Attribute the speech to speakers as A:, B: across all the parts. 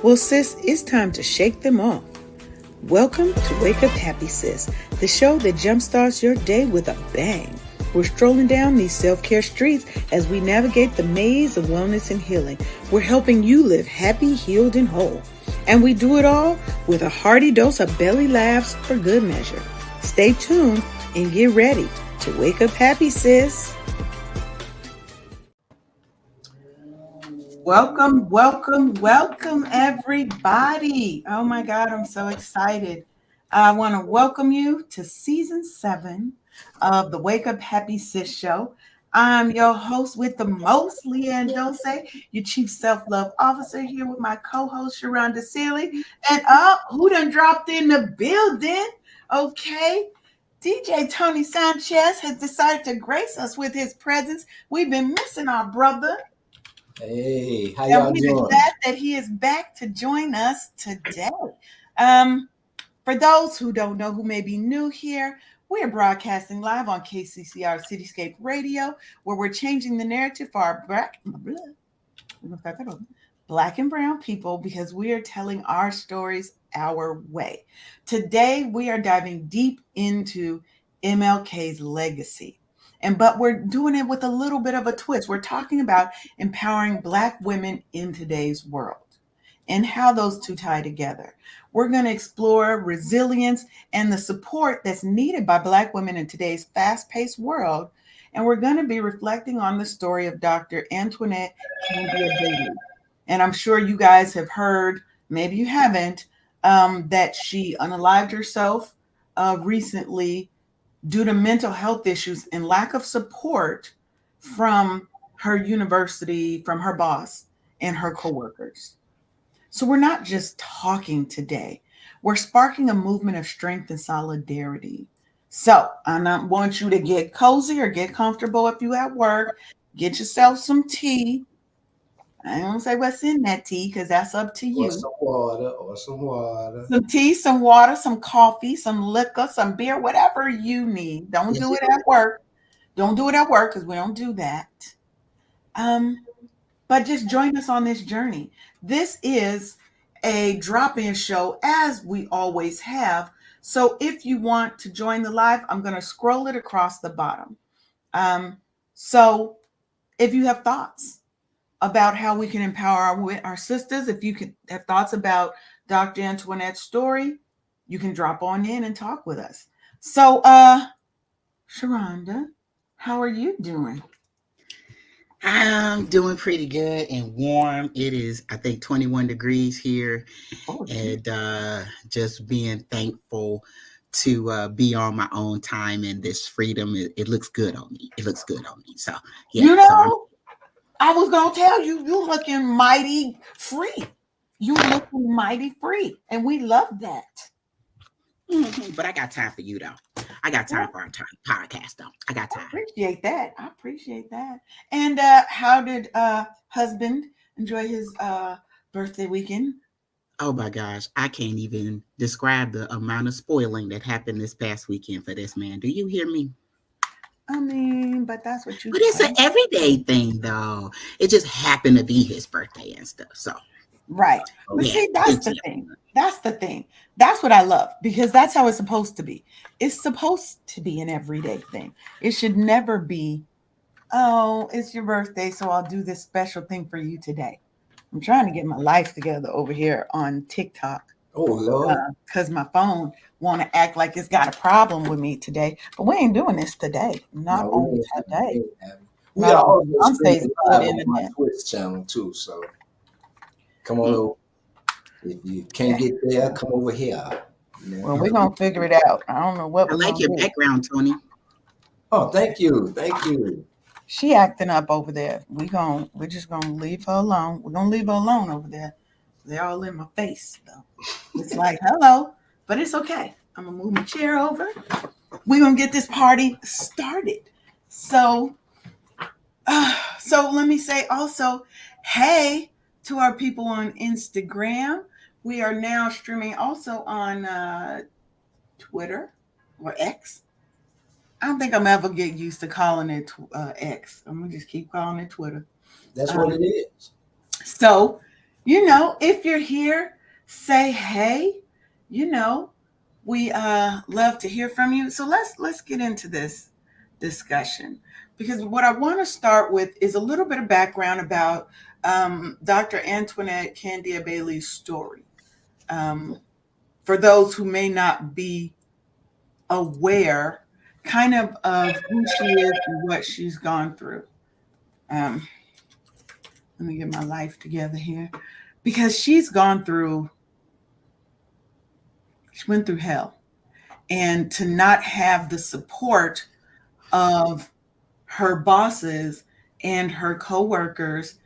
A: Well, sis, it's time to shake them off. Welcome to Wake Up Happy Sis, the show that jumpstarts your day with a bang. We're strolling down these self-care streets as we navigate the maze of wellness and healing. We're helping you live happy, healed, and whole. And we do it all with a hearty dose of belly laughs for good measure. Stay tuned and get ready to wake up happy, sis. Welcome, everybody. Oh my God, I'm so excited. I want to welcome you to season 7 of the Wake Up Happy Sis show. I'm your host with the most, Leanne Dose, your chief self-love officer, here with my co-host, Sharonda Sealy. And who done dropped in the building? Okay. DJ Tony Sanchez has decided to grace us with his presence. We've been missing our brother.
B: Hey, how y'all doing?
A: We're glad that he is back to join us today. For those who don't know, who may be new here, we are broadcasting live on KCCR Cityscape Radio, where we're changing the narrative for our Black and brown people because we are telling our stories our way. Today, we are diving deep into MLK's legacy. But we're doing it with a little bit of a twist. We're talking about empowering Black women in today's world and how those two tie together. We're going to explore resilience and the support that's needed by Black women in today's fast-paced world. And we're going to be reflecting on the story of Dr. Antoinette Candia-Bailey. And I'm sure you guys have heard, maybe you haven't, that she unalived herself recently due to mental health issues and lack of support from her university, from her boss and her coworkers. So we're not just talking today. We're sparking a movement of strength and solidarity. So I don't want you to get cozy or get comfortable if you at work. Get yourself some tea. I don't say what's in that tea because that's up to you.
B: Or some water.
A: Some tea, some water, some coffee, some liquor, some beer, whatever you need. Don't do it at work. Don't do it at work because we don't do that. But just join us on this journey. This is a drop-in show, as we always have. So if you want to join the live, I'm going to scroll it across the bottom. So if you have thoughts about how we can empower our sisters, if you could have thoughts about Dr. Antoinette's story, you can drop on in and talk with us. So, Sharonda, how are you doing?
C: I'm doing pretty good and warm. It is, I think, 21 degrees here. And just being thankful to be on my own time and this freedom. It looks good on me. It looks good on me. So, yeah.
A: You know, I was going to tell you, you're looking mighty free. You're looking mighty free. And we love that.
C: Mm-hmm. But I got time for you, though. I got time for our podcast, though. I got time.
A: I appreciate that. And how did husband enjoy his birthday weekend?
C: Oh my gosh, I can't even describe the amount of spoiling that happened this past weekend for this man. Do you hear me?
A: I mean, but that's what you.
C: But it's an everyday thing, though. It just happened to be his birthday and stuff. So.
A: Right. But see, that's the thing. That's the thing. That's what I love because that's how it's supposed to be. It's supposed to be an everyday thing. It should never be, oh, it's your birthday, so I'll do this special thing for you today. I'm trying to get my life together over here on TikTok.
B: Oh, Lord.
A: Because my phone want to act like it's got a problem with me today. But we ain't doing this today. Not only today.
B: We are also streaming live on my Twitch channel, too, so. Come on over. If you can't get there, come over here.
A: Well, we're going to figure it out. I don't know what
C: I like your background, Tony.
B: Oh, thank you. Thank you.
A: She acting up over there. We're just going to leave her alone. We're going to leave her alone over there. They're all in my face, though. It's like, hello. But it's okay. I'm going to move my chair over. We're going to get this party started. So let me say also, hey, to our people on Instagram. We are now streaming also on Twitter or X. I don't think I'm ever get used to calling it X. I'm going to just keep calling it Twitter.
B: That's what it is.
A: So If you're here, say hey. You know, we love to hear from you. So let's get into this discussion, because what I want to start with is a little bit of background about Dr. Antoinette Candia-Bailey's story. Um, for those who may not be aware, kind of who she is and what she's gone through. Um, Let me get my life together here, because she went through hell, and to not have the support of her bosses and her coworkers.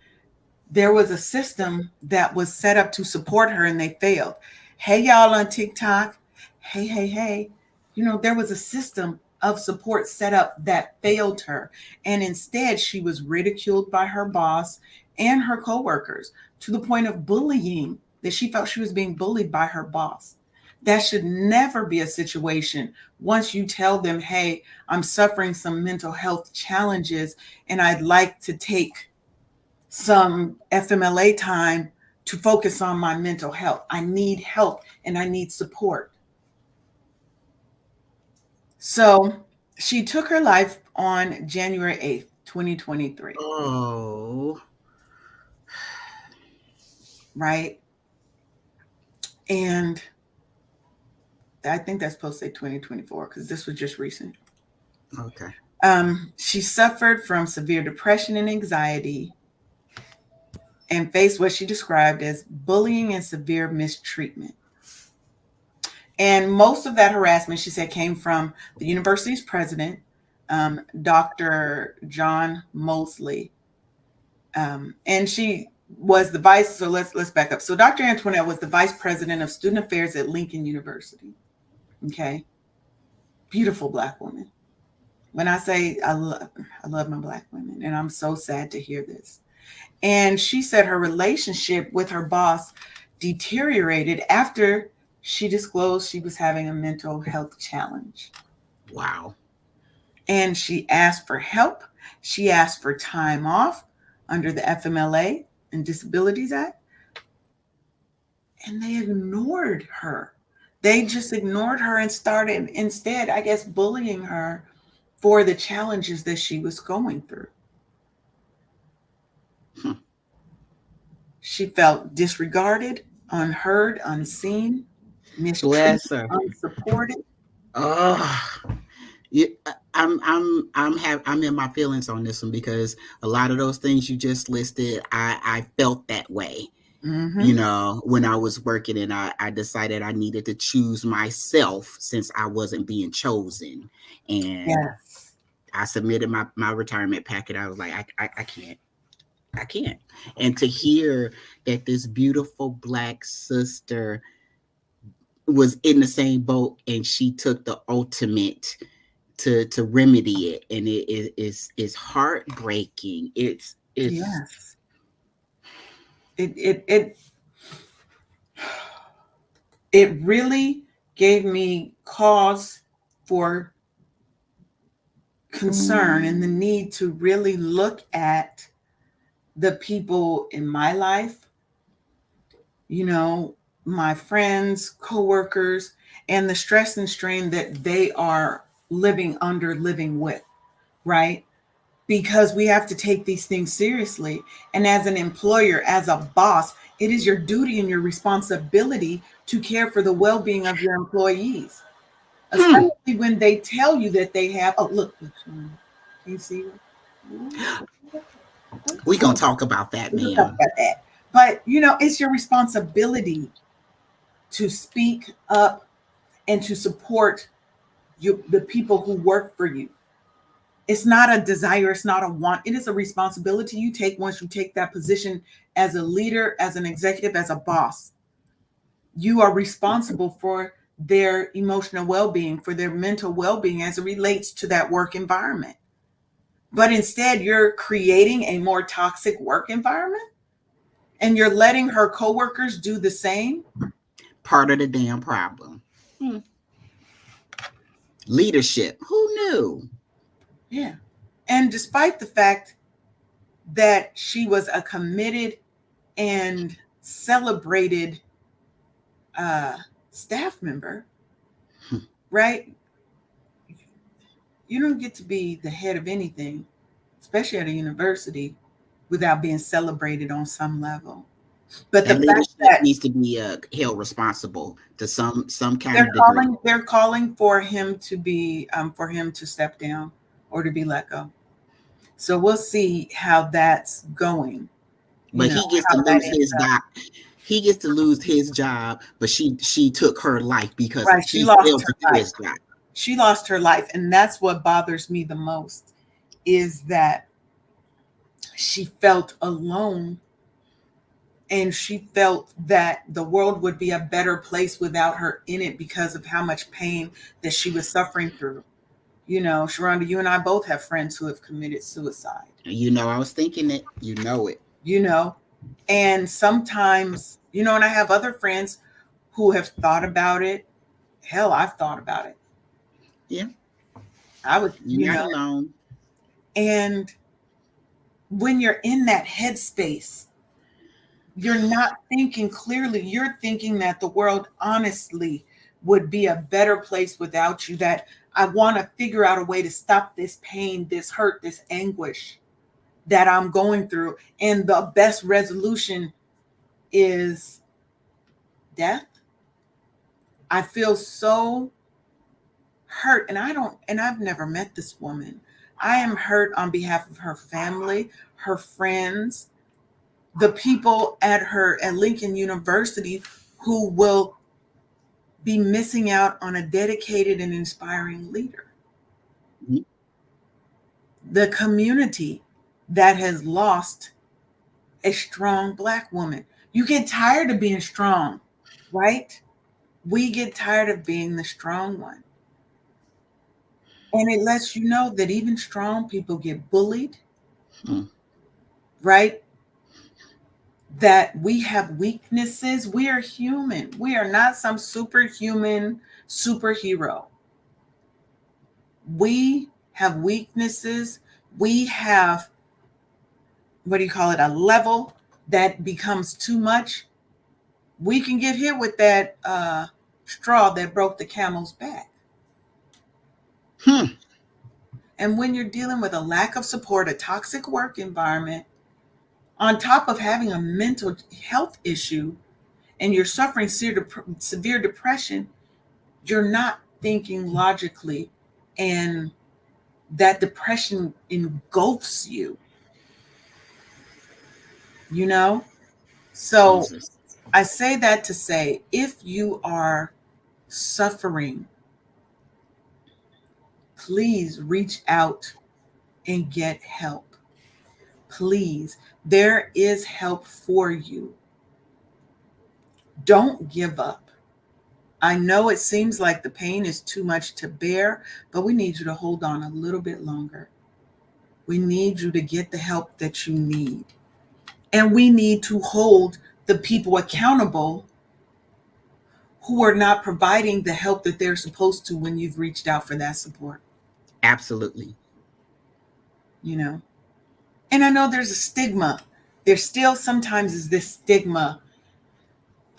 A: There was a system that was set up to support her, and they failed. Hey, y'all on TikTok. Hey, hey, hey. There was a system of support set up that failed her. And instead, she was ridiculed by her boss and her coworkers, to the point of bullying, that she felt she was being bullied by her boss. That should never be a situation. Once you tell them, hey, I'm suffering some mental health challenges and I'd like to take some FMLA time to focus on my mental health. I need help and I need support. So she took her life on January 8th, 2023.
C: Oh.
A: Right? And I think that's supposed to say 2024, because this was just recent.
C: Okay.
A: She suffered from severe depression and anxiety, and faced what she described as bullying and severe mistreatment. And most of that harassment, she said, came from the university's president, Dr. John Mosley. And she was the vice. So let's back up. So Dr. Antoinette was the vice president of student affairs at Lincoln University. Okay, beautiful Black woman. When I say I love my Black women, and I'm so sad to hear this. And she said her relationship with her boss deteriorated after she disclosed she was having a mental health challenge.
C: Wow.
A: And she asked for help. She asked for time off under the FMLA and Disabilities Act. And they ignored her. They just ignored her and started instead, I guess, bullying her for the challenges that she was going through. She felt disregarded, unheard, unseen, mistreated, unsupported.
C: Oh, yeah, I'm in my feelings on this one, because a lot of those things you just listed, I felt that way. Mm-hmm. When I was working, and I decided I needed to choose myself since I wasn't being chosen. And yes, I submitted my retirement packet. I was like, I can't. And to hear that this beautiful Black sister was in the same boat, and she took the ultimate to remedy it, and it's heartbreaking. It's
A: yes. It really gave me cause for concern, and the need to really look at the people in my life, my friends, coworkers, and the stress and strain that they are living with, right? Because we have to take these things seriously. And as an employer, as a boss, it is your duty and your responsibility to care for the well-being of your employees, especially when they tell you that they have. Oh, look, can you see?
C: We're gonna talk about that, man.
A: Talk about that. But it's your responsibility to speak up and to support the people who work for you. It's not a desire, it's not a want. It is a responsibility you take once you take that position as a leader, as an executive, as a boss. You are responsible for their emotional well-being, for their mental well-being as it relates to that work environment. But instead, you're creating a more toxic work environment, and you're letting her coworkers do the same.
C: Part of the damn problem. Leadership. Who knew?
A: Yeah. And despite the fact that she was a committed and celebrated uh, staff member, right? You don't get to be the head of anything, especially at a university, without being celebrated on some level. But the
C: That
A: fact
C: leadership
A: that
C: needs to be held responsible to some kind of degree.
A: they're calling for him to step down or to be let go. So we'll see how that's going. You
C: But
A: know
C: he gets to
A: how that
C: lose
A: ends
C: his
A: up.
C: job. He gets to lose his job, but she took her life because
A: Right? She
C: he
A: lost
C: failed to
A: her
C: do
A: life.
C: his job.
A: She lost her life, and that's what bothers me the most. Is that she felt alone, and she felt that the world would be a better place without her in it because of how much pain that she was suffering through. You know, Sharonda, you and I both have friends who have committed suicide.
C: You know, I was thinking it. You know it.
A: You know, and sometimes, and I have other friends who have thought about it. Hell, I've thought about it.
C: Yeah,
A: I would,
C: you're not alone.
A: and when you're in that headspace, you're not thinking clearly. You're thinking that the world honestly would be a better place without you, that I want to figure out a way to stop this pain, this hurt, this anguish that I'm going through. And the best resolution is death. I feel so hurt, and I've never met this woman. I am hurt on behalf of her family, her friends, the people at Lincoln University who will be missing out on a dedicated and inspiring leader.
C: Mhm.
A: The community that has lost a strong Black woman. You get tired of being strong, right? We get tired of being the strong one. And it lets you know that even strong people get bullied,
C: Hmm.
A: right? That we have weaknesses. We are human. We are not some superhuman superhero. We have weaknesses. We have, what do you call it, a level that becomes too much. We can get hit with that straw that broke the camel's back.
C: Hmm.
A: And when you're dealing with a lack of support, a toxic work environment, on top of having a mental health issue, and you're suffering severe depression, you're not thinking logically, and that depression engulfs you, you know? So
C: Jesus.
A: I say that to say, if you are suffering, please reach out and get help. Please. There is help for you. Don't give up. I know it seems like the pain is too much to bear, but we need you to hold on a little bit longer. We need you to get the help that you need. And we need to hold the people accountable who are not providing the help that they're supposed to when you've reached out for that support,
C: Absolutely.
A: you know? And I know there's a stigma. There still sometimes is this stigma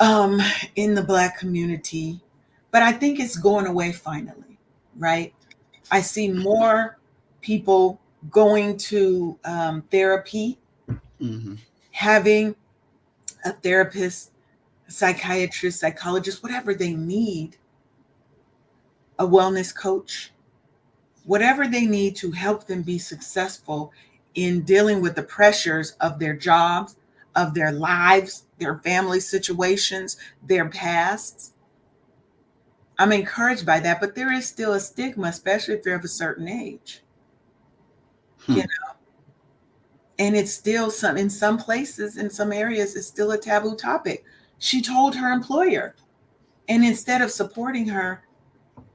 A: um, in the Black community, but I think it's going away finally, right? I see more people going to therapy,
C: Hmm.
A: having a therapist, a psychiatrist, psychologist, whatever they need, a wellness coach, whatever they need to help them be successful in dealing with the pressures of their jobs, of their lives, their family situations, their pasts. I'm encouraged by that, but there is still a stigma, especially if you're of a certain age. You
C: Hmm.
A: know, and it's still some in some places, in some areas, it's still a taboo topic. She told her employer, and instead of supporting her,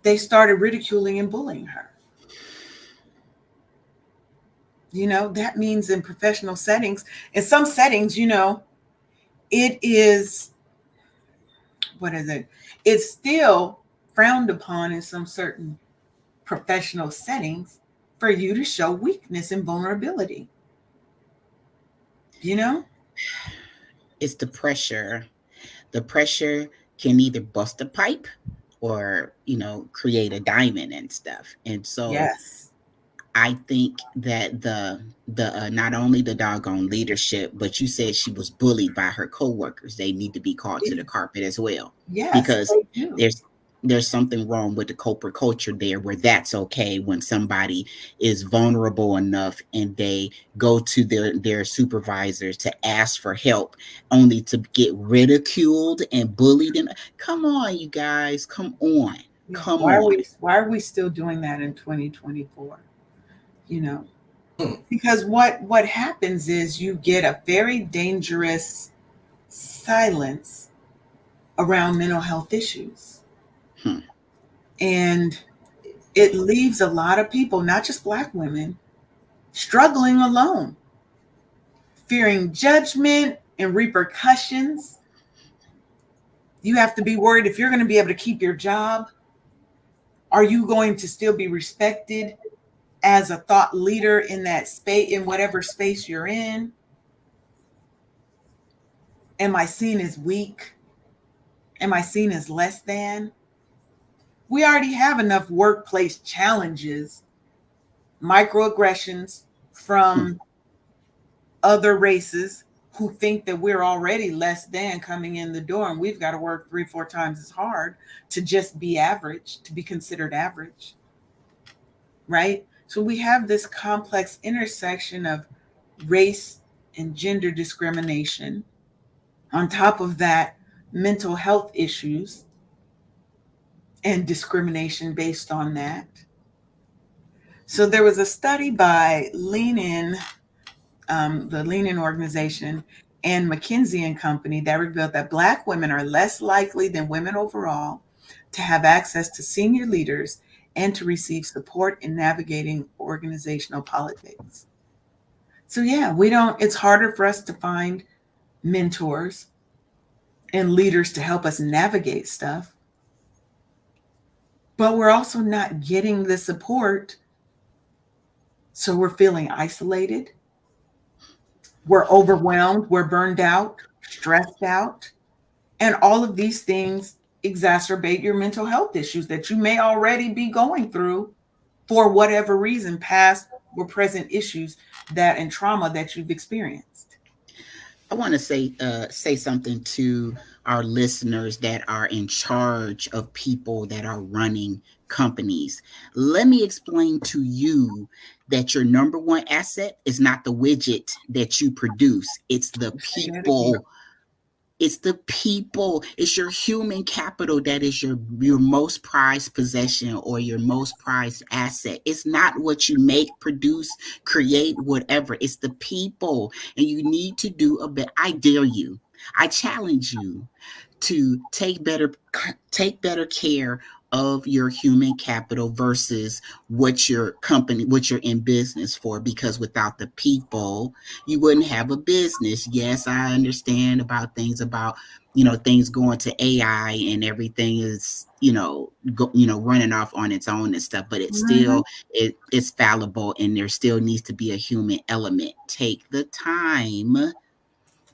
A: they started ridiculing and bullying her. That means in professional settings, in some settings, it is, what is it? It's still frowned upon in some certain professional settings for you to show weakness and vulnerability, you know?
C: It's the pressure. The pressure can either bust a pipe or, create a diamond and stuff. And so
A: Yes.
C: I think that the not only the doggone leadership, but you said she was bullied by her coworkers. They need to be called to
A: Yeah.
C: the carpet as well,
A: Yes,
C: because
A: they do.
C: there's there's something wrong with the corporate culture there, where that's okay when somebody is vulnerable enough and they go to their supervisors to ask for help, only to get ridiculed and bullied. And come on, you guys,
A: Yeah.
C: come on.
A: Why are we still doing that in 2024? You know,
B: Hmm.
A: because what happens is you get a very dangerous silence around mental health issues.
C: Hmm.
A: And it leaves a lot of people, not just Black women, struggling alone, fearing judgment and repercussions. You have to be worried if you're going to be able to keep your job. Are you going to still be respected as a thought leader in that space, in whatever space you're in? Am I seen as weak? Am I seen as less than? We already have enough workplace challenges, microaggressions
C: Hmm.
A: from other races who think that we're already less than coming in the door, and we've got to work 3 4 times as hard to just be average, to be considered average, right? So we have this complex intersection of race and gender discrimination. On top of that, mental health issues and discrimination based on that. So there was a study by the Lean In organization, and McKinsey and Company that revealed that Black women are less likely than women overall to have access to senior leaders and to receive support in navigating organizational politics. So yeah, we don't. It's harder for us to find mentors and leaders to help us navigate stuff, but we're also not getting the support. So we're feeling isolated, we're overwhelmed, we're burned out, stressed out. And all of these things exacerbate your mental health issues that you may already be going through for whatever reason, past or present issues that and trauma that you've experienced.
C: I want to say something to our listeners that are in charge of people that are running companies. Let me explain to you that your number one asset is not the widget that you produce. It's the
A: Say that again.
C: people. It's the people. It's your human capital that is your most prized possession or your most prized asset. It's not what you make, produce, create, whatever. It's the people. And you need to do a bit. I dare you. I challenge you to take better care of your human capital versus what you're in business for, because without the people you wouldn't have a business. Yes, I understand things going to AI and everything is running off on its own and stuff, but it's
A: Mhm.
C: still it's fallible, and there still needs to be a human element. Take the time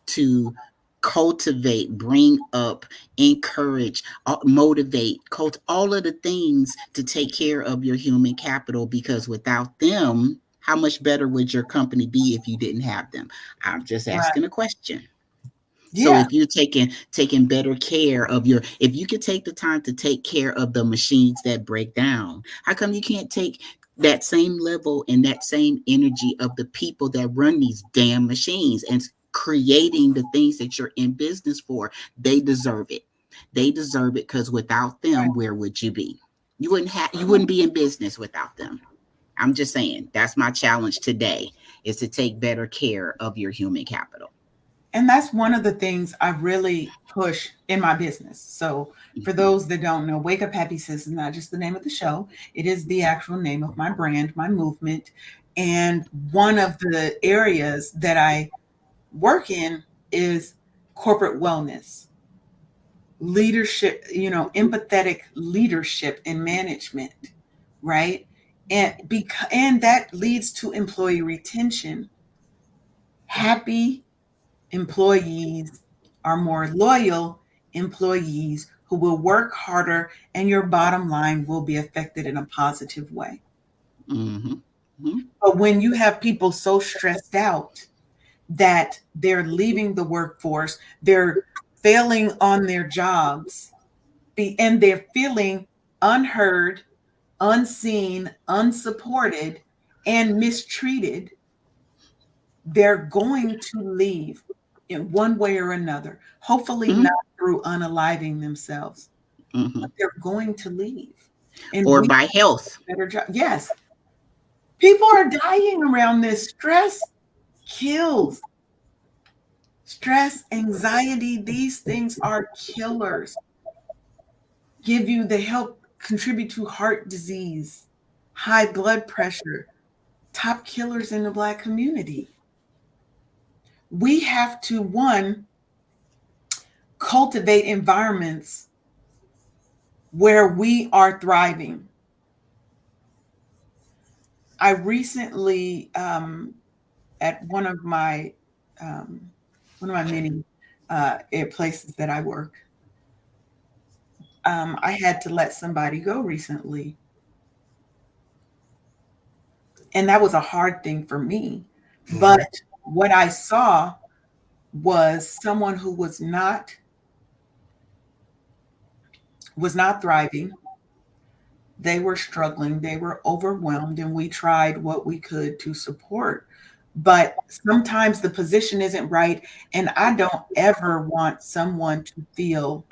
C: to cultivate, bring up, encourage, motivate, all of the things to take care of your human capital, because without them, how much better would your company be if you didn't have them? I'm just
A: Right.
C: asking a question. So
A: Yeah.
C: if you're taking better care of if you could take the time to take care of the machines that break down, how come you can't take that same level and that same energy of the people that run these damn machines and creating the things that you're in business for? They deserve it. They deserve it, because without
A: Right.
C: them, where would you be? You wouldn't be in business without them. I'm just saying, that's my challenge today, is to take better care of your human capital.
A: And that's one of the things I really push in my business. So, for
C: Mhm.
A: those that don't know, Wake Up Happy Sis is not just the name of the show, it is the actual name of my brand, my movement. And one of the areas that I work in is corporate wellness, leadership, empathetic leadership and management, right? And that leads to employee retention, happy employees, are more loyal employees who will work harder, and your bottom line will be affected in a positive way.
C: Mm-hmm. Mm-hmm.
A: But when you have people so stressed out that they're leaving the workforce, they're failing on their jobs, and they're feeling unheard, unseen, unsupported, and mistreated, they're going to leave in one way or another. Hopefully, not
C: Mm-hmm.
A: through unaliving themselves,
C: Mm-hmm.
A: but they're going to leave. And
C: Or
A: we
C: by health.
A: do a better job. Yes, people are dying around this. Stress kills. Stress, anxiety, these things are killers. Give you, they help contribute to heart disease, high blood pressure, top killers in the Black community. We have to, one, cultivate environments where we are thriving. I recently, at um, one of my many places that I work, I had to let somebody go recently, and that was a hard thing for me. But
B: Mhm.
A: what I saw was someone who was not thriving. They were struggling, they were overwhelmed, and we tried what we could to support. But sometimes the position isn't right, and I don't ever want someone to feel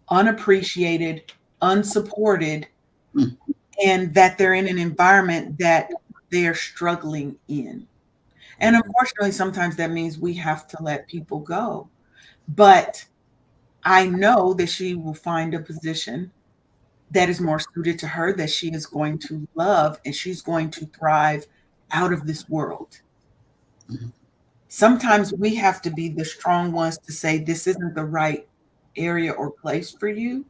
A: unappreciated, unsupported,
C: Mm-hmm.
A: and that they're in an environment that they're struggling in. And
B: Mhm.
A: unfortunately, sometimes that means we have to let people go. But I know that she will find a position that is more suited to her, that she is going to love, and she's going to thrive out of this world. Sometimes we have to be the strong ones to say, this isn't the right area or place for you.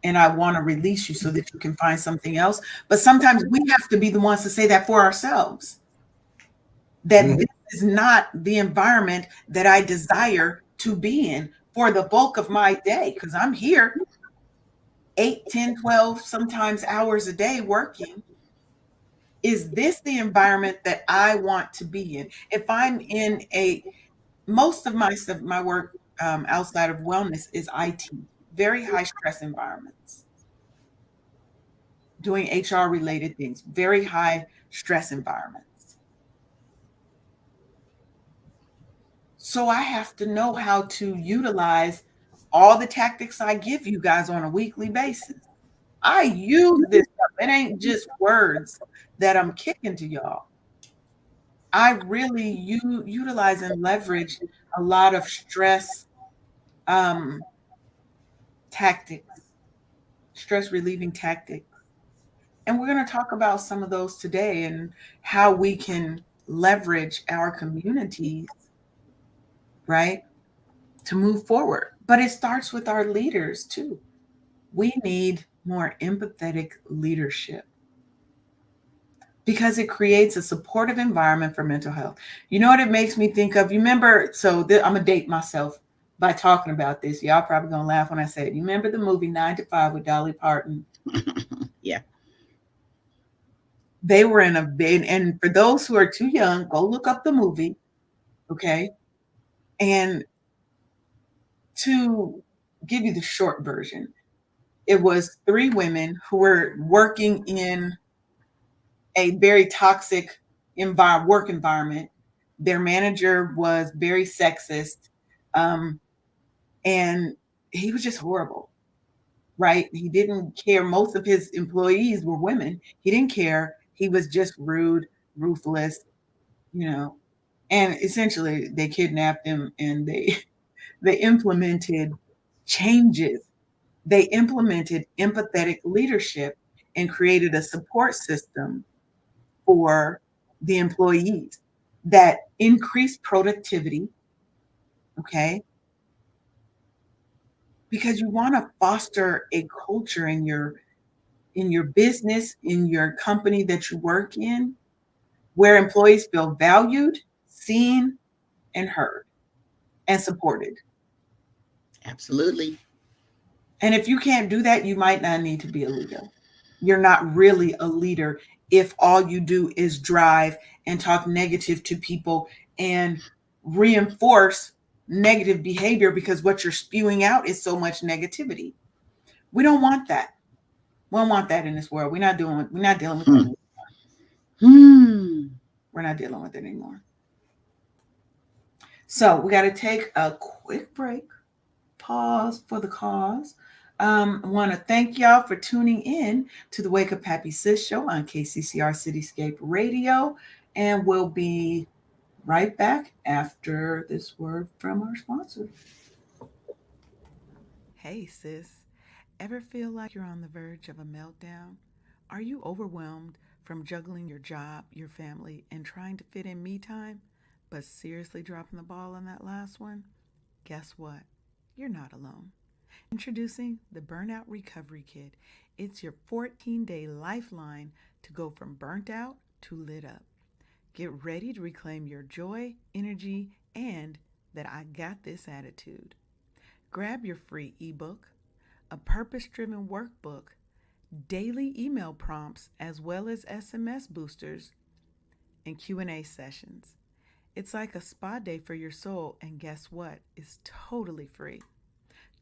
A: And I want to release you so that you can find something else. But sometimes we have to be the ones to say that for ourselves, that
B: Mhm.
A: this is not the environment that I desire to be in for the bulk of my day, because I'm here 8, 10, 12, sometimes hours a day working. Is this the environment that I want to be in? If I'm in most of my stuff, my work outside of wellness is IT, very high stress environments, doing HR related things, very high stress environments. So I have to know how to utilize all the tactics I give you guys on a weekly basis. I use this stuff. It ain't just words that I'm kicking to y'all. I really utilize and leverage a lot of stress um, tactics, stress relieving tactics. And we're going to talk about some of those today and how we can leverage our communities, right, to move forward. But it starts with our leaders too. We need more empathetic leadership because it creates a supportive environment for mental health. You know what it makes me think of? You remember, I'm going to date myself by talking about this. Y'all probably going to laugh when I say it. You remember the movie 9 to 5 with Dolly Parton?
C: Yeah.
A: They were in a bed, and for those who are too young, go look up the movie, okay? And to give you the short version, it was three women who were working in a very toxic work environment. Their manager was very sexist, um, and he was just horrible, right? He didn't care. Most of his employees were women. He didn't care. He was just rude, ruthless, you know. And essentially, they kidnapped him and they they implemented changes. They implemented empathetic leadership and created a support system for the employees that increased productivity, okay? Because you want to foster a culture in your business, in your company that you work in, where employees feel valued, seen, and heard. and supported.
C: Absolutely.
A: And if you can't do that, you might not need to be a leader. You're not really a leader if all you do is drive and talk negative to people and reinforce negative behavior because what you're spewing out is so much negativity. We don't want that. We don't want that in this world. We're not dealing with that.
C: Hmm. Hmm.
A: We're not dealing with it anymore. So we got to take a quick break, pause for the cause. I want to thank y'all for tuning in to the Wake Up Happy Sis show on KCCR Cityscape Radio. And we'll be right back after this word from our sponsor. Hey, sis. Ever feel like you're on the verge of a meltdown? Are you overwhelmed from juggling your job, your family, and trying to fit in me time, but seriously dropping the ball on that last one? Guess what? You're not alone. Introducing the Burnout Recovery Kit. It's your 14-day lifeline to go from burnt out to lit up. Get ready to reclaim your joy, energy, and that I got this attitude. Grab your free ebook, a purpose-driven workbook, daily email prompts as well as SMS boosters and Q&A sessions. It's like a spa day for your soul, and guess what? It's totally free.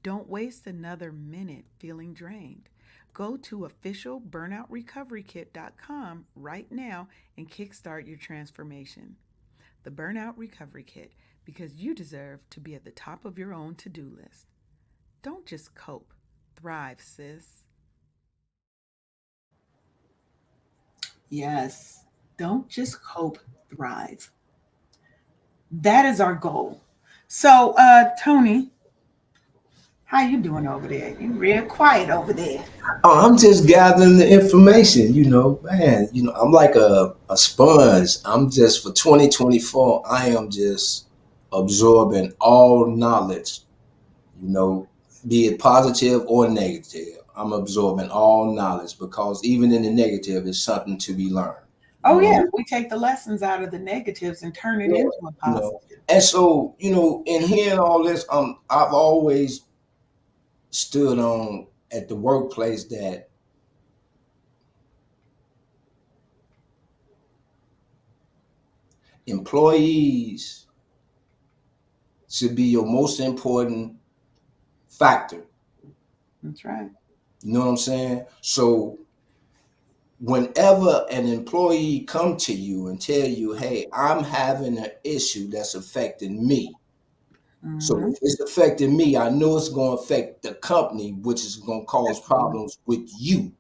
A: Don't waste another minute feeling drained. Go to officialburnoutrecoverykit.com right now and kickstart your transformation. The Burnout Recovery Kit, because you deserve to be at the top of your own to-do list. Don't just cope, thrive, sis. Yes, don't just cope, thrive. That is our goal. So, Tony, how you doing over there? You real quiet over there.
B: Oh, I'm just gathering the information, man. I'm like a sponge. I'm just for 2024, I am just absorbing all knowledge, you know, be it positive or negative. I'm absorbing all knowledge because even in the negative is something to be learned.
A: Oh
B: You
A: yeah,
B: know,
A: we take the lessons out of the negatives and turn it
B: yeah,
A: into a
B: you
A: positive.
B: know. And so, in hearing all this, I've always stood on at the workplace that employees should be your most important factor.
A: That's right.
B: You know what I'm saying? So whenever an employee come to you and tell you, hey, I'm having an issue that's affecting me. So
A: Mm-hmm.
B: if it's affecting me, I know it's going to affect the company, which is going to cause
A: Absolutely.
B: problems with you.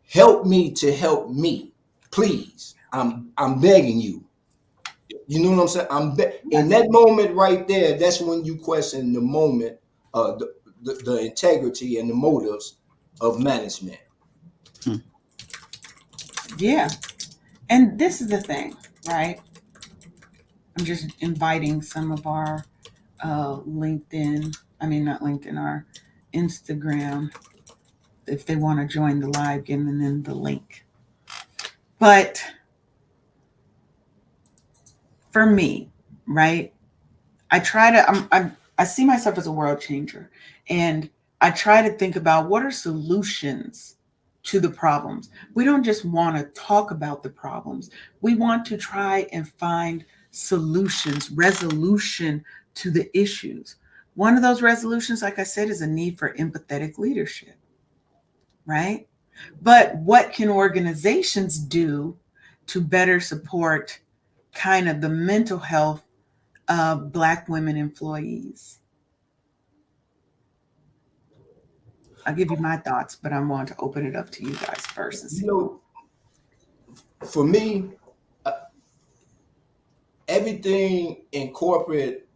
B: Help me to help me, please. I'm begging you. You know what I'm saying? In
A: That's
B: that moment right there. That's when you question the moment, the integrity and the motives of management.
C: Hmm.
A: yeah. And this is the thing, right? I'm just inviting some of our LinkedIn, I mean not LinkedIn, our Instagram, if they want to join the live, giving them the link. But for me, right? I try to I see myself as a world changer, and I try to think about what are solutions to the problems. We don't just want to talk about the problems. We want to try and find solutions, resolution to the issues. One of those resolutions, like I said, is a need for empathetic leadership, right? But what can organizations do to better support kind of the mental health of Black women employees? I'll give you my thoughts, but I want to open it up to you guys first and
B: You
A: see what.
B: know, for me, uh, everything in corporate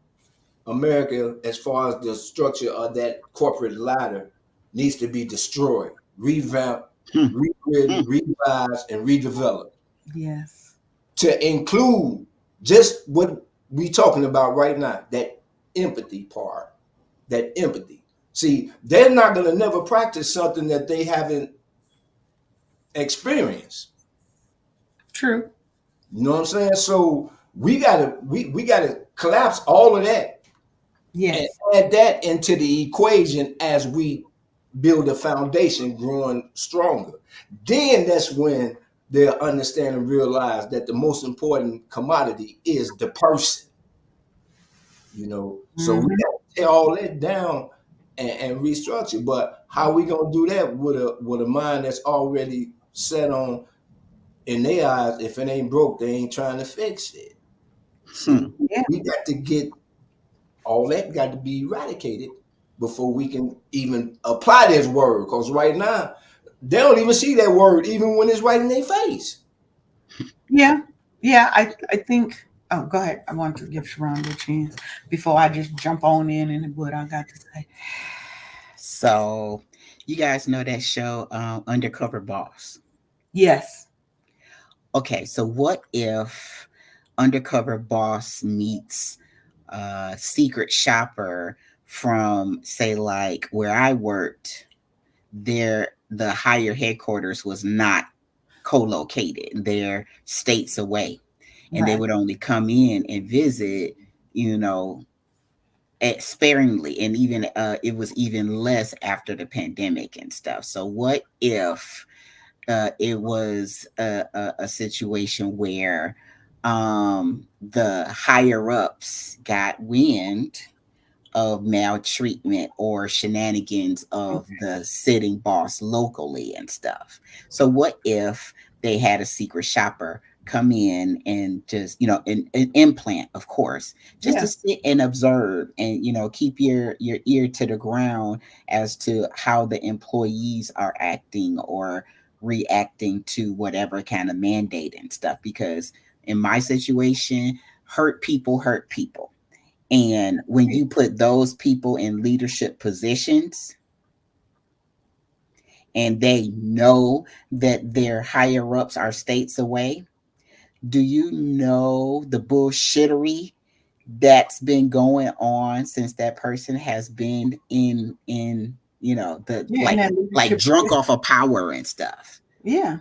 B: America, as far as the structure of that corporate ladder, needs to be destroyed, revamped,
C: Hmm.
B: rewritten,
C: Hmm.
B: revised, and redeveloped
A: Yes.
B: to include just what we talking about right now, that empathy part, that empathy. See, they're not going to never practice something that they haven't experienced.
A: True.
B: You know what I'm saying? So we gotta collapse all of that. and
A: Yes.
B: add that into the equation as we build a foundation growing stronger. Then that's when they'll understand and realize that the most important commodity is the person, you know. So we
A: Hmm.
B: got to tear all that down and restructure. But how we gonna do that with a mind that's already set on, in their eyes, if it ain't broke, they ain't trying to fix it.
C: Hmm.
B: See,
A: Yeah.
B: we got to get all that got to be eradicated before we can even apply this word. Because right now, they don't even see that word, even when it's right in their face.
A: Yeah. Yeah. I think. Oh, go ahead. I want to give Sharonda a chance before I just jump on in and what I got to say.
C: So, you guys know that show, Undercover Boss?
A: Yes.
C: Okay, so what if Undercover Boss meets secret shopper from, say, like where I worked? There, the higher headquarters was not co-located; they're states away, and they
A: Right.
C: would only come in and visit, you know, sparingly, and even it was even less after the pandemic and stuff. So what if it was a situation where the higher ups got wind of maltreatment or shenanigans of the sitting boss locally and stuff. So what if they had a secret shopper come in and just, an implant, of course, just to
A: Yeah.
C: sit and observe and, keep your ear to the ground as to how the employees are acting or reacting to whatever kind of mandate and stuff. Because in my situation, hurt people, and when you put those people in leadership positions and they know that their higher ups are states away, do you know the bullshittery that's been going on since that person has been in the
A: Yeah. In
C: like
A: that
C: like
A: leadership
C: drunk
A: position.
C: off of power and stuff?
A: Yeah.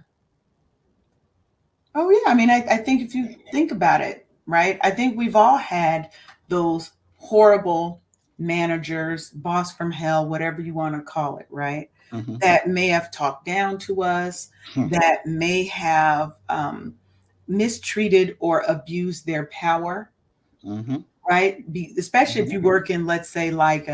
A: Oh, yeah. I mean, I think if you think about it, right? I think we've all had those horrible managers, boss from hell, whatever you want to call it, right?
C: Mm-hmm.
A: That may have talked down to us,
C: Hmm.
A: that may have mistreated or abused their power,
C: Mm-hmm.
A: right? Especially if
C: Mm-hmm.
A: you work in, let's say, like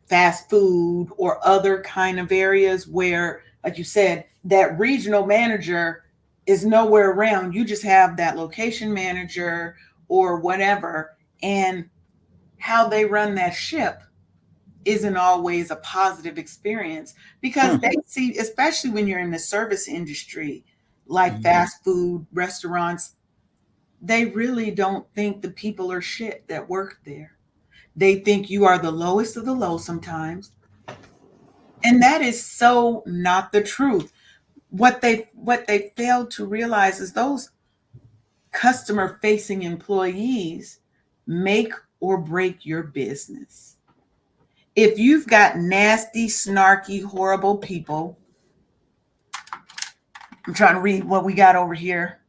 A: fast food or other kind of areas where, like you said, that regional manager is nowhere around. You just have that location manager or whatever, and how they run that ship isn't always a positive experience because
C: Hmm.
A: they see, especially when you're in the service industry, like
C: Mm-hmm.
A: fast food restaurants, they really don't think the people are shit that work there. They think you are the lowest of the low sometimes. And that is so not the truth. What they fail to realize is those customer facing employees make or break your business. If you've got nasty, snarky, horrible people, I'm trying to read what we got over here.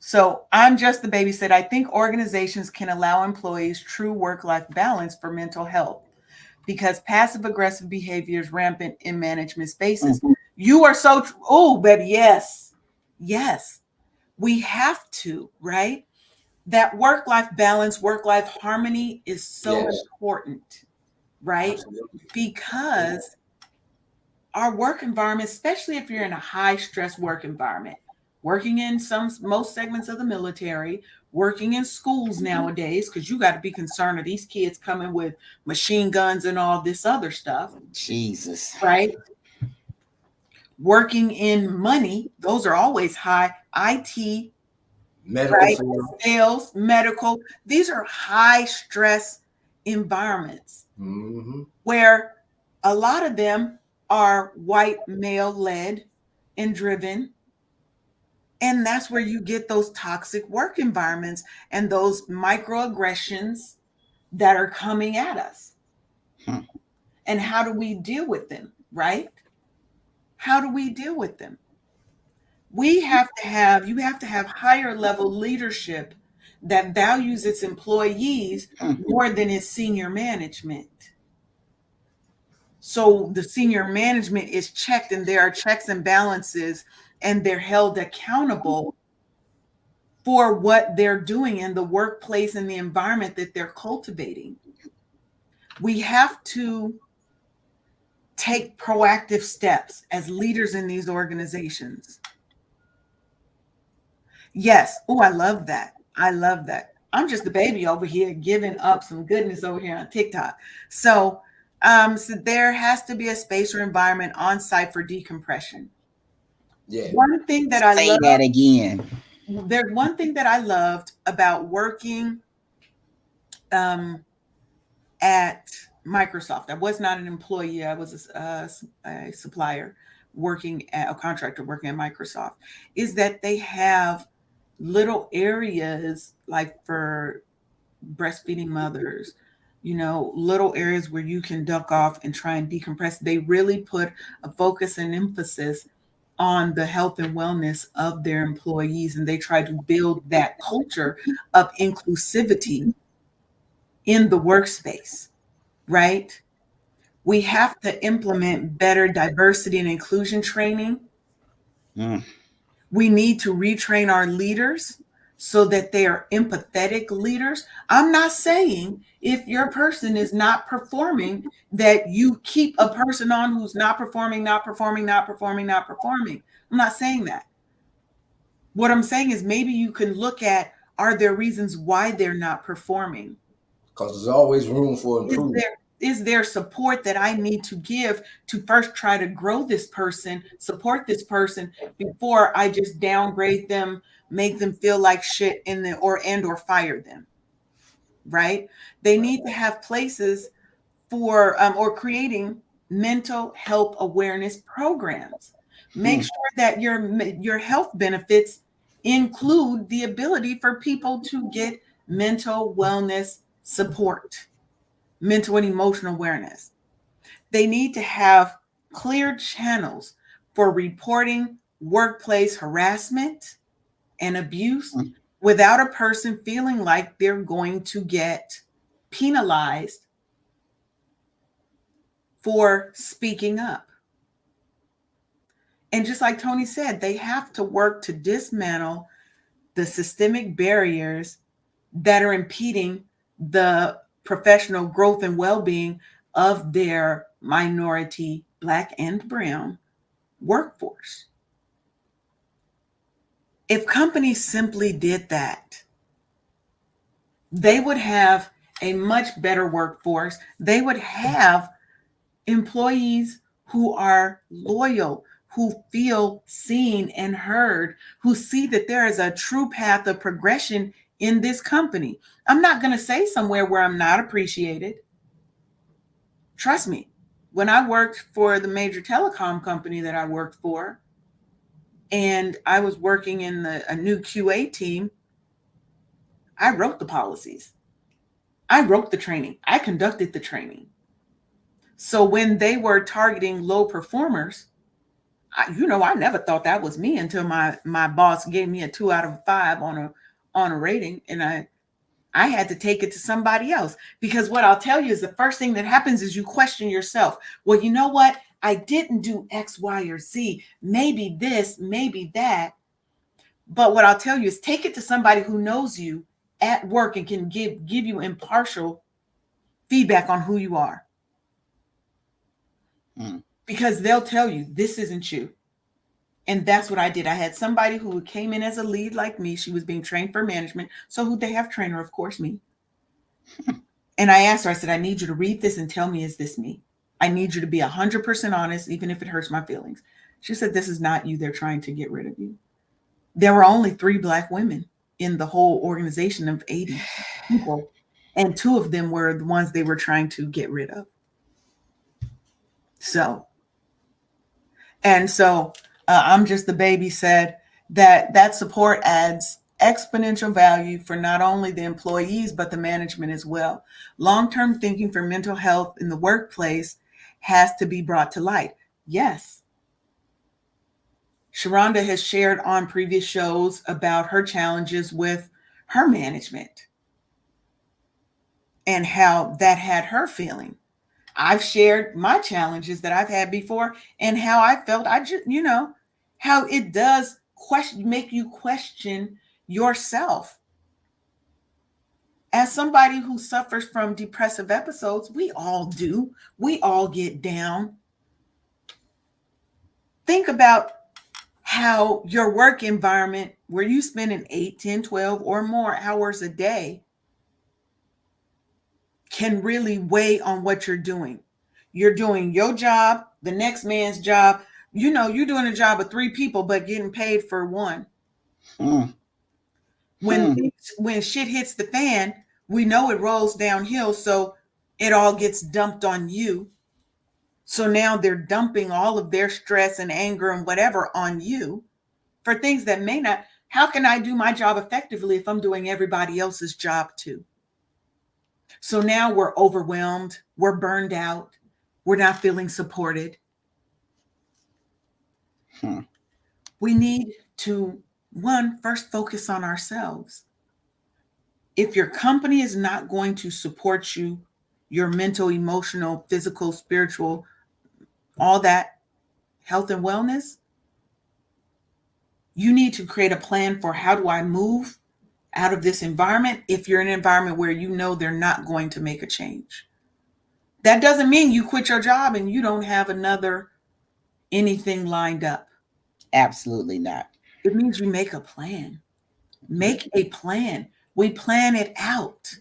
A: So I'm just the baby said, I think organizations can allow employees true work life balance for mental health because passive aggressive behavior is rampant in management spaces.
C: Mm-hmm.
A: You are so, oh, baby, yes. Yes. We have to, right? That work life balance, work life harmony is so
B: Yes,
A: important, right?
B: absolutely.
A: Because our work environment, especially if you're in a high stress work environment, working in some most segments of the military, working in schools nowadays, because you got to be concerned of these kids coming with machine guns and all this other stuff,
C: Jesus.
A: right? Working in money, those are always high. IT,
B: Medical
A: right?
B: field.
A: Sales, medical, these are high stress environments
B: Mm-hmm.
A: where a lot of them are white male led and driven. And that's where you get those toxic work environments and those microaggressions that are coming at us.
C: Hmm.
A: And how do we deal with them, right? How do we deal with them? You have to have higher level leadership that values its employees
C: Mm.
A: more than its senior management. So the senior management is checked, and there are checks and balances, and they're held accountable for what they're doing in the workplace and the environment that they're cultivating. We have to take proactive steps as leaders in these organizations. Yes. Oh, I love that. I love that. I'm just a baby over here giving up some goodness over here on TikTok. So there has to be a space or environment on site for decompression.
B: Yeah.
A: One thing that I
C: Say
A: love,
C: that again.
A: there's one thing that I loved about working um, at Microsoft. I was not an employee. I was a supplier working at a contractor working at Microsoft. Is that they have little areas like for breastfeeding mothers, little areas where you can duck off and try and decompress. They really put a focus and emphasis on the health and wellness of their employees, and they try to build that culture of inclusivity in the workspace, right? We have to implement better diversity and inclusion training.
C: Mm.
A: We need to retrain our leaders so that they are empathetic leaders. I'm not saying if your person is not performing that you keep a person on who's not performing, not performing, not performing, not performing. I'm not saying that. What I'm saying is maybe you can look at, are there reasons why they're not performing?
B: Because there's always room for
A: Is
B: improvement.
A: there support that I need to give to first try to grow this person, support this person before I just downgrade them, make them feel like shit or fire them, right? They need to have places for or creating mental health awareness programs. Make
C: Mm.
A: sure that your health benefits include the ability for people to get mental wellness support, mental and emotional awareness. They need to have clear channels for reporting workplace harassment and abuse
C: Mm.
A: without a person feeling like they're going to get penalized for speaking up. And just like Tony said, they have to work to dismantle the systemic barriers that are impeding the professional growth and well being of their minority, Black and Brown workforce. If companies simply did that, they would have a much better workforce. They would have employees who are loyal, who feel seen and heard, who see that there is a true path of progression in this company. I'm not going to say somewhere where I'm not appreciated. Trust me, when I worked for the major telecom company that I worked for, and I was working in a new QA team, I wrote the policies. I wrote the training. I conducted the training. So when they were targeting low performers, I never thought that was me until my boss gave me a 2 out of 5 on a rating, and I had to take it to somebody else, because what I'll tell you is the first thing that happens is you question yourself. Well, you know what? I didn't do X, Y, or Z. Maybe this, maybe that. But what I'll tell you is take it to somebody who knows you at work and can give you impartial feedback on who you are,
C: Mm.
A: because they'll tell you this isn't you. And that's what I did. I had somebody who came in as a lead like me. She was being trained for management. So who they have trainer, of course, me. And I asked her, I said, I need you to read this and tell me, is this me? I need you to be 100% honest, even if it hurts my feelings. She said, this is not you. They're trying to get rid of you. There were only 3 Black women in the whole organization of 80 people. And 2 of them were the ones they were trying to get rid of. So, I'm just the baby said that support adds exponential value for not only the employees but the management as well. Long-term thinking for mental health in the workplace has to be brought to light. Yes, Sharonda has shared on previous shows about her challenges with her management and how that had her feeling. I've shared my challenges that I've had before and how I felt. I just, how it does make you question yourself. As somebody who suffers from depressive episodes, we all do. We all get down. Think about how your work environment, where you spend an 8, 10, 12 or more hours a day, can really weigh on what you're doing. You're doing your job, the next man's job. You're doing a job of 3 people, but getting paid for 1.
C: Hmm.
A: When when shit hits the fan, we know it rolls downhill, so it all gets dumped on you. So now they're dumping all of their stress and anger and whatever on you for things that may not. How can I do my job effectively if I'm doing everybody else's job too? So now we're overwhelmed, we're burned out, we're not feeling supported.
C: Hmm.
A: We need to, one, first focus on ourselves. If your company is not going to support you, your mental, emotional, physical, spiritual, all that health and wellness, you need to create a plan for how do I move out of this environment if you're in an environment where you know they're not going to make a change. That doesn't mean you quit your job and you don't have another anything lined up.
C: Absolutely not.
A: It means you make a plan. Make a plan. We plan it out.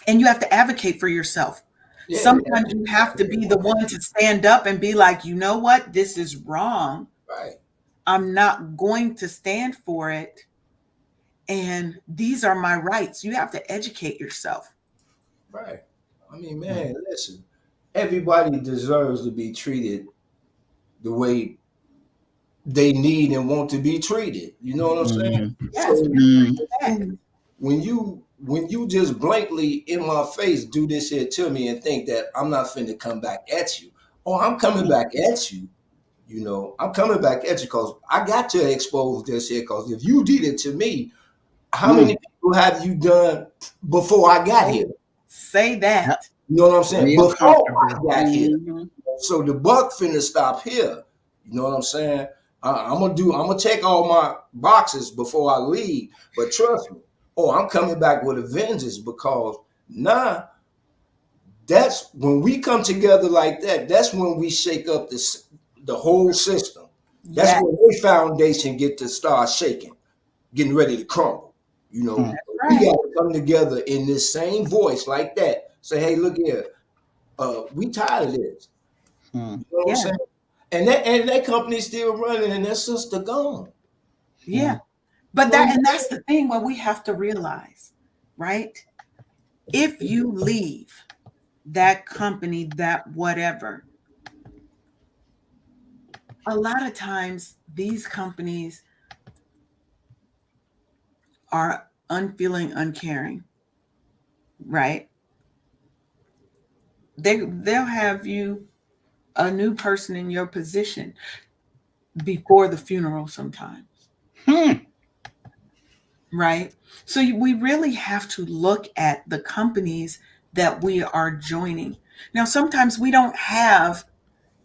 A: And you have to advocate for yourself.
B: Yeah,
A: Sometimes you have to be the one to stand up and be like, you know what? This is wrong.
B: right,
A: I'm not going to stand for it. And these are my rights. You have to educate yourself.
B: right. I mean,
C: Hmm.
B: man, listen, everybody deserves to be treated the way they need and want to be treated. You know what I'm saying?
C: Hmm.
A: Yes,
B: So
C: Hmm.
A: that.
B: when you just blankly in my face do this here to me and think that I'm not finna come back at you, or I'm coming back at you, I'm coming back at you because I got to expose this here. Because if you did it to me, how
C: Hmm.
B: many people have you done before I got here?
A: Say that.
C: Yep.
B: You know what I'm saying?
C: Real
B: Before
C: comfortable.
B: I got here.
C: Hmm.
B: So the buck finna stop here. You know what I'm saying? I'm gonna check all my boxes before I leave. But trust me, I'm coming back with a vengeance because nah, that's when we come together like that. That's when we shake up the whole system. That's
A: Yes,
B: when their foundation get to start shaking, getting ready to crumble. You
C: Hmm.
B: know, we
A: right.
B: got to come together in this same voice like that. Say, hey, look here, we tired of this.
C: Hmm.
B: You know what I'm
A: Yeah,
B: saying? And that company's still running, and that sister gone.
A: yeah.
C: Hmm.
A: But
B: You know,
A: that's the thing what we have to realize, right? If you leave that company, that whatever, a lot of times these companies are unfeeling, uncaring, right? They'll have you a new person in your position before the funeral sometimes,
C: Hmm.
A: right? So we really have to look at the companies that we are joining. Now, sometimes we don't have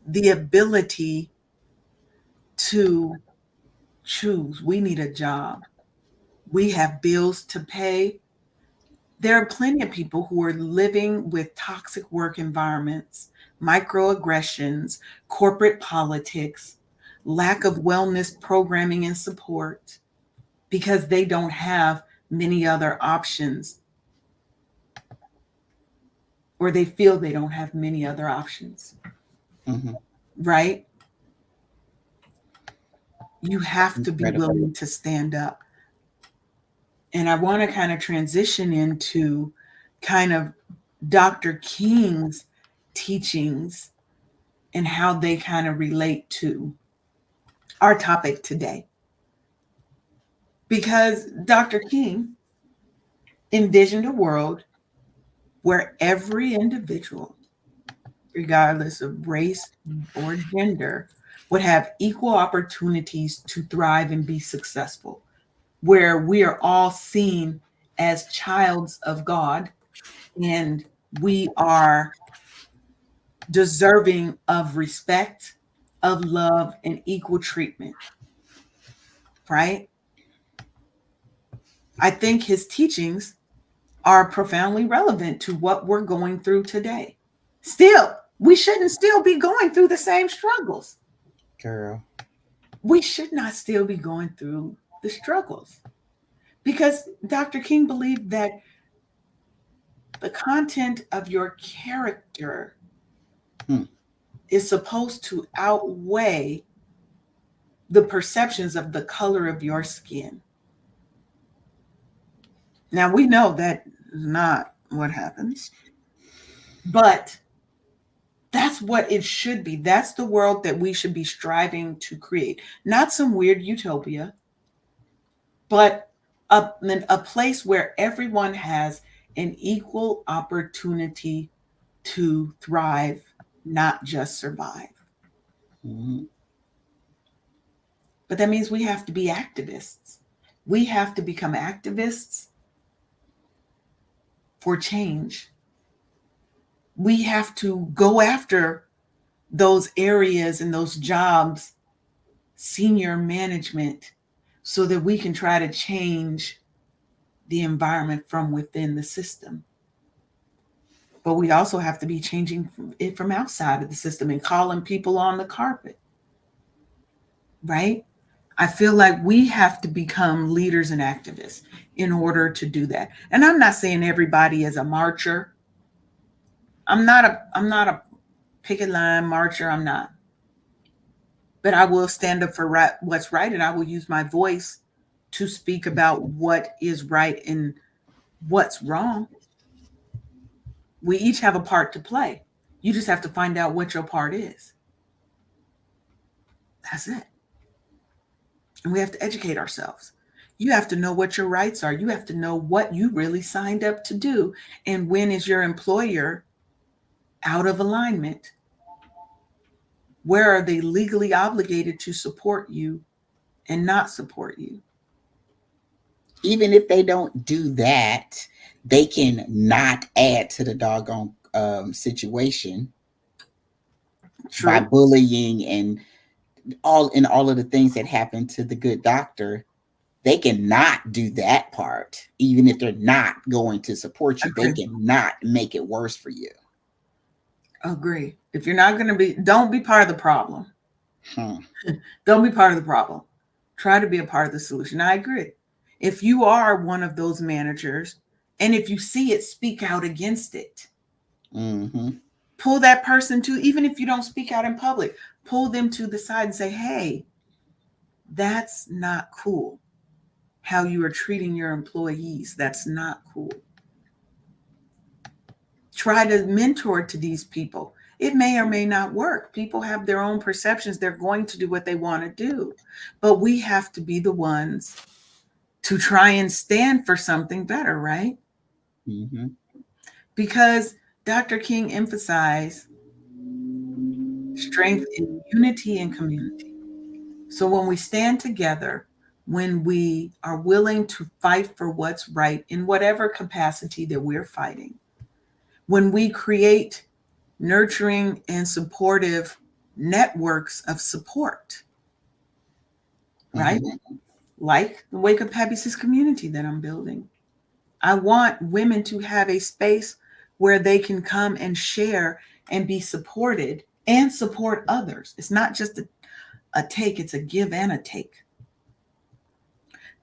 A: the ability to choose. We need a job. We have bills to pay. There are plenty of people who are living with toxic work environments, microaggressions, corporate politics, lack of wellness programming and support because they don't have many other options or they feel they don't have many other options,
C: Hmm.
A: right? You have to be
C: Incredible.
A: willing to stand up. And I want to kind of transition into kind of Dr. King's teachings and how they kind of relate to our topic today. Because Dr. King envisioned a world where every individual, regardless of race or gender, would have equal opportunities to thrive and be successful. where we are all seen as childs of God, and we are deserving of respect, of love, and equal treatment, right? I think his teachings are profoundly relevant to what we're going through today. Still, we shouldn't still be going through the same struggles.
C: Girl.
A: We should not still be going through the struggles because Dr. King believed that the content of your character
C: Hmm.
A: is supposed to outweigh the perceptions of the color of your skin. Now, we know that is not what happens, but that's what it should be. That's the world that we should be striving to create. Not some weird utopia, but a place where everyone has an equal opportunity to thrive, not just survive.
C: Hmm.
A: But that means we have to be activists. We have to become activists for change. We have to go after those areas and those jobs, senior management, so that we can try to change the environment from within the system. But we also have to be changing it from outside of the system and calling people on the carpet, right? I feel like we have to become leaders and activists in order to do that. And I'm not saying everybody is a marcher. I'm not a picket line marcher. I'm not. But I will stand up for what's right, and I will use my voice to speak about what is right and what's wrong. We each have a part to play. You just have to find out what your part is. That's it. And we have to educate ourselves. You have to know what your rights are. You have to know what you really signed up to do. And when is your employer out of alignment? Where are they legally obligated to support you and not support you?
C: Even if they don't do that, they can not add to the doggone situation by
A: True.
C: bullying and all of the things that happen to the good doctor. They cannot do that part. Even if they're not going to support you, they
A: Agree.
C: cannot make it worse for you.
A: Agree. If you're not going to be, don't be part of the problem.
C: Hmm.
A: Don't be part of the problem. Try to be a part of the solution. I agree. If you are one of those managers, and if you see it, speak out against it.
C: Mm-hmm.
A: Pull that person to, even if you don't speak out in public, pull them to the side and say, hey, that's not cool. How you are treating your employees, that's not cool. Try to mentor to these people. It may or may not work. People have their own perceptions. They're going to do what they want to do. But we have to be the ones to try and stand for something better, right?
C: Mm-hmm.
A: Because Dr. King emphasized strength in unity and community. So when we stand together, when we are willing to fight for what's right in whatever capacity that we're fighting, when we create nurturing and supportive networks of support, right?
C: Mm-hmm.
A: Like the Wake Up Happy Sis community that I'm building. I want women to have a space where they can come and share and be supported and support others. It's not just a take, it's a give and a take.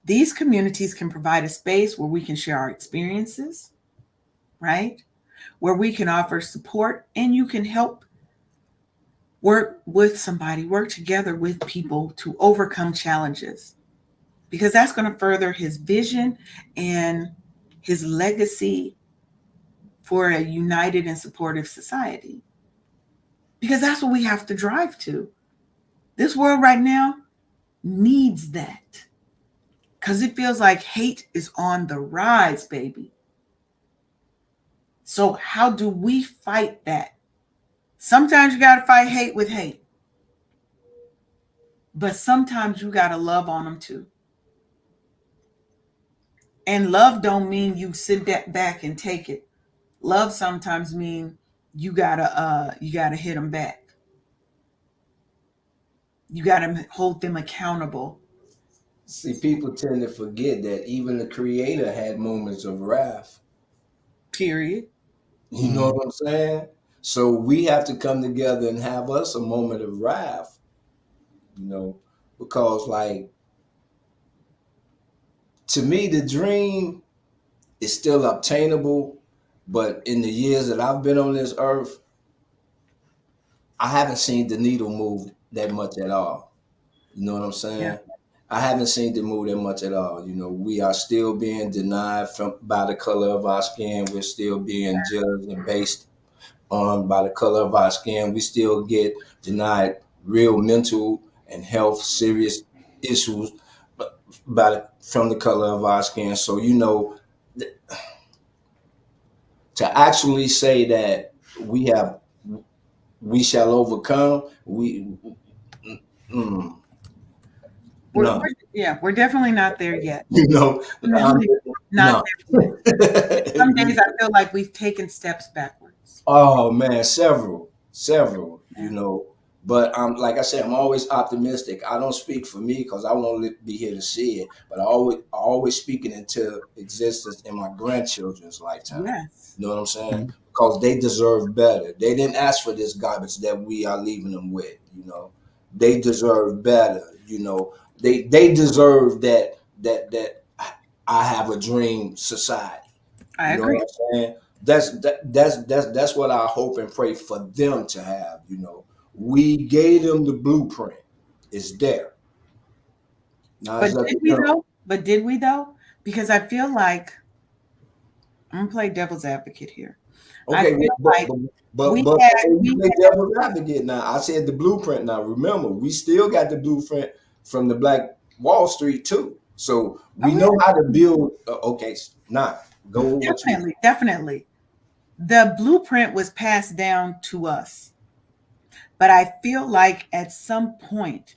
A: These communities can provide a space where we can share our experiences, right? Where we can offer support and you can help work with somebody, work together with people to overcome challenges because that's going to further his vision and his legacy for a united and supportive society. Because that's what we have to drive to. This world right now needs that because it feels like hate is on the rise, baby. So, how do we fight that? Sometimes you got to fight hate with hate, but sometimes you got to love on them too. And love don't mean you sit back and take it. Love sometimes mean you gotta hit them back. You gotta hold them accountable.
B: See, people tend to forget that even the creator had moments of wrath.
A: Period.
B: You know what I'm saying? So we have to come together and have us a moment of wrath, you know, because like to me the dream is still obtainable, but in the years that I've been on this earth, I haven't seen the needle move that much at all. You know what I'm
A: Yeah.
B: saying? I haven't seen it move that much at all. You know, we are still being denied from by the color of our skin. We're still being judged and based on by the color of our skin. We still get denied real mental and health serious issues from the color of our skin. So you know, to actually say that we shall overcome, mm,
A: We're
B: no,
A: yeah, we're definitely not there yet.
B: you know,
A: Definitely not
B: no.
A: there yet. Some days I feel like we've taken steps backwards.
B: Oh man, several, you
A: Yeah.
B: know. But like I said, I'm always optimistic. I don't speak for me because I won't be here to see it. But I always speak it into existence in my grandchildren's lifetime.
A: Yes.
B: You know what I'm saying? Because they deserve better. They didn't ask for this garbage that we are leaving them with. You know, they deserve better. You know, they deserve that I have a dream society.
A: I
B: You know
A: agree.
B: what I'm saying? That's what I hope and pray for them to have. You know, we gave them the blueprint. It's there. Now
A: But
B: it's up
A: did
B: to
A: we
B: them.
A: though? But did we though? Because I feel like I'm gonna play devil's advocate here. I
B: Okay,
A: feel like
B: but before you play devil's advocate, now I said the blueprint. Now remember, we still got the blueprint from the Black Wall Street too. So we
A: oh
B: know how to
A: yeah,
B: build. Okay, now go with what you.
A: definitely, definitely. The blueprint was passed down to us, but I feel like at some point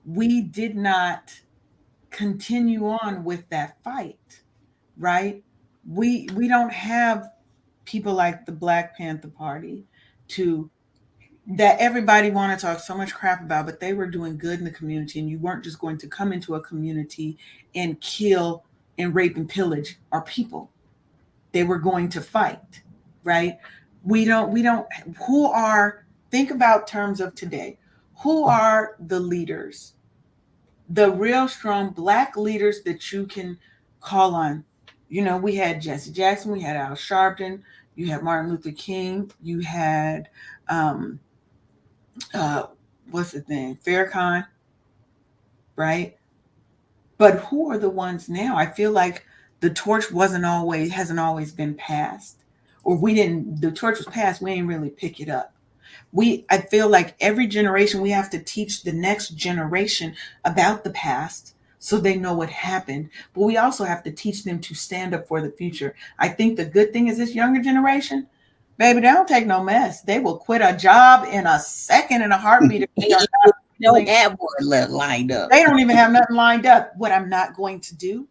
A: we did not continue on with that fight, right? We don't have people like the Black Panther Party to that everybody want to talk so much crap about, but they were doing good in the community, and you weren't just going to come into a community and kill and rape and pillage our people. They were going to fight, right? We don't who are think about terms of today. Who are the leaders? The real strong black leaders that you can call on. You know, we had Jesse Jackson, we had Al Sharpton, you had Martin Luther King, you had um uh what's his name? Farrakhan, right? But who are the ones now? I feel like the torch hasn't always been passed. Or we didn't the torch was passed, we didn't really pick it up. I feel like every generation we have to teach the next generation about the past so they know what happened, but we also have to teach them to stand up for the future. I think the good thing is this younger generation, baby, they don't take no mess. They will quit a job in a second, in a heartbeat, if they are not
C: Don't
A: feeling.
C: have one lined up.
A: They don't even have nothing lined up. What I'm not going to do,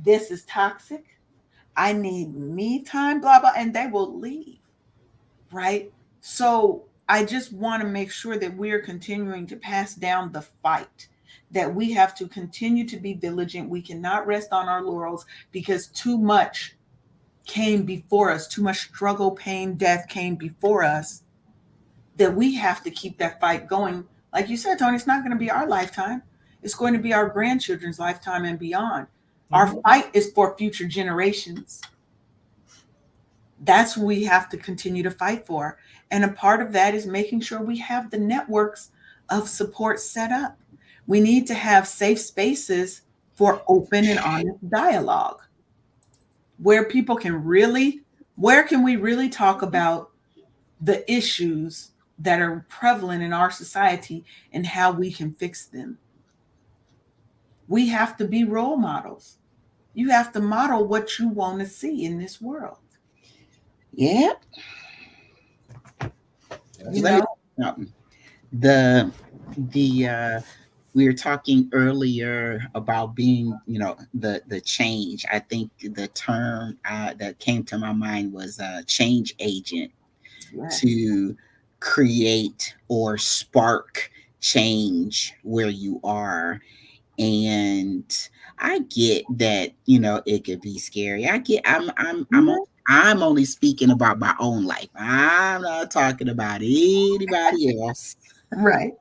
A: this is toxic, I need me time, blah blah, and they will leave, right? So I just want to make sure that we're continuing to pass down the fight, that we have to continue to be vigilant. We cannot rest on our laurels because too much came before us, too much struggle, pain, death came before us, that we have to keep that fight going. Like you said, Tony, it's not going to be our lifetime. It's going to be our grandchildren's lifetime and beyond. Our
B: Mhm.
A: fight is for future generations. That's what we have to continue to fight for. And a part of that is making sure we have the networks of support set up. We need to have safe spaces for open and honest dialogue where people can really, where can we really talk about the issues that are prevalent in our society and how we can fix them. We have to be role models. You have to model what you want to see in this world,
C: Yeah.
A: you
B: That's
C: Let me
A: know?
C: something. The the we were talking earlier about being, the change. I think the term that came to my mind was change agent,
A: Yes.
C: to create or spark change where you are. And I get that, it could be scary. I get
A: Mhm.
C: I'm only speaking about my own life. I'm not talking about anybody else.
A: Right.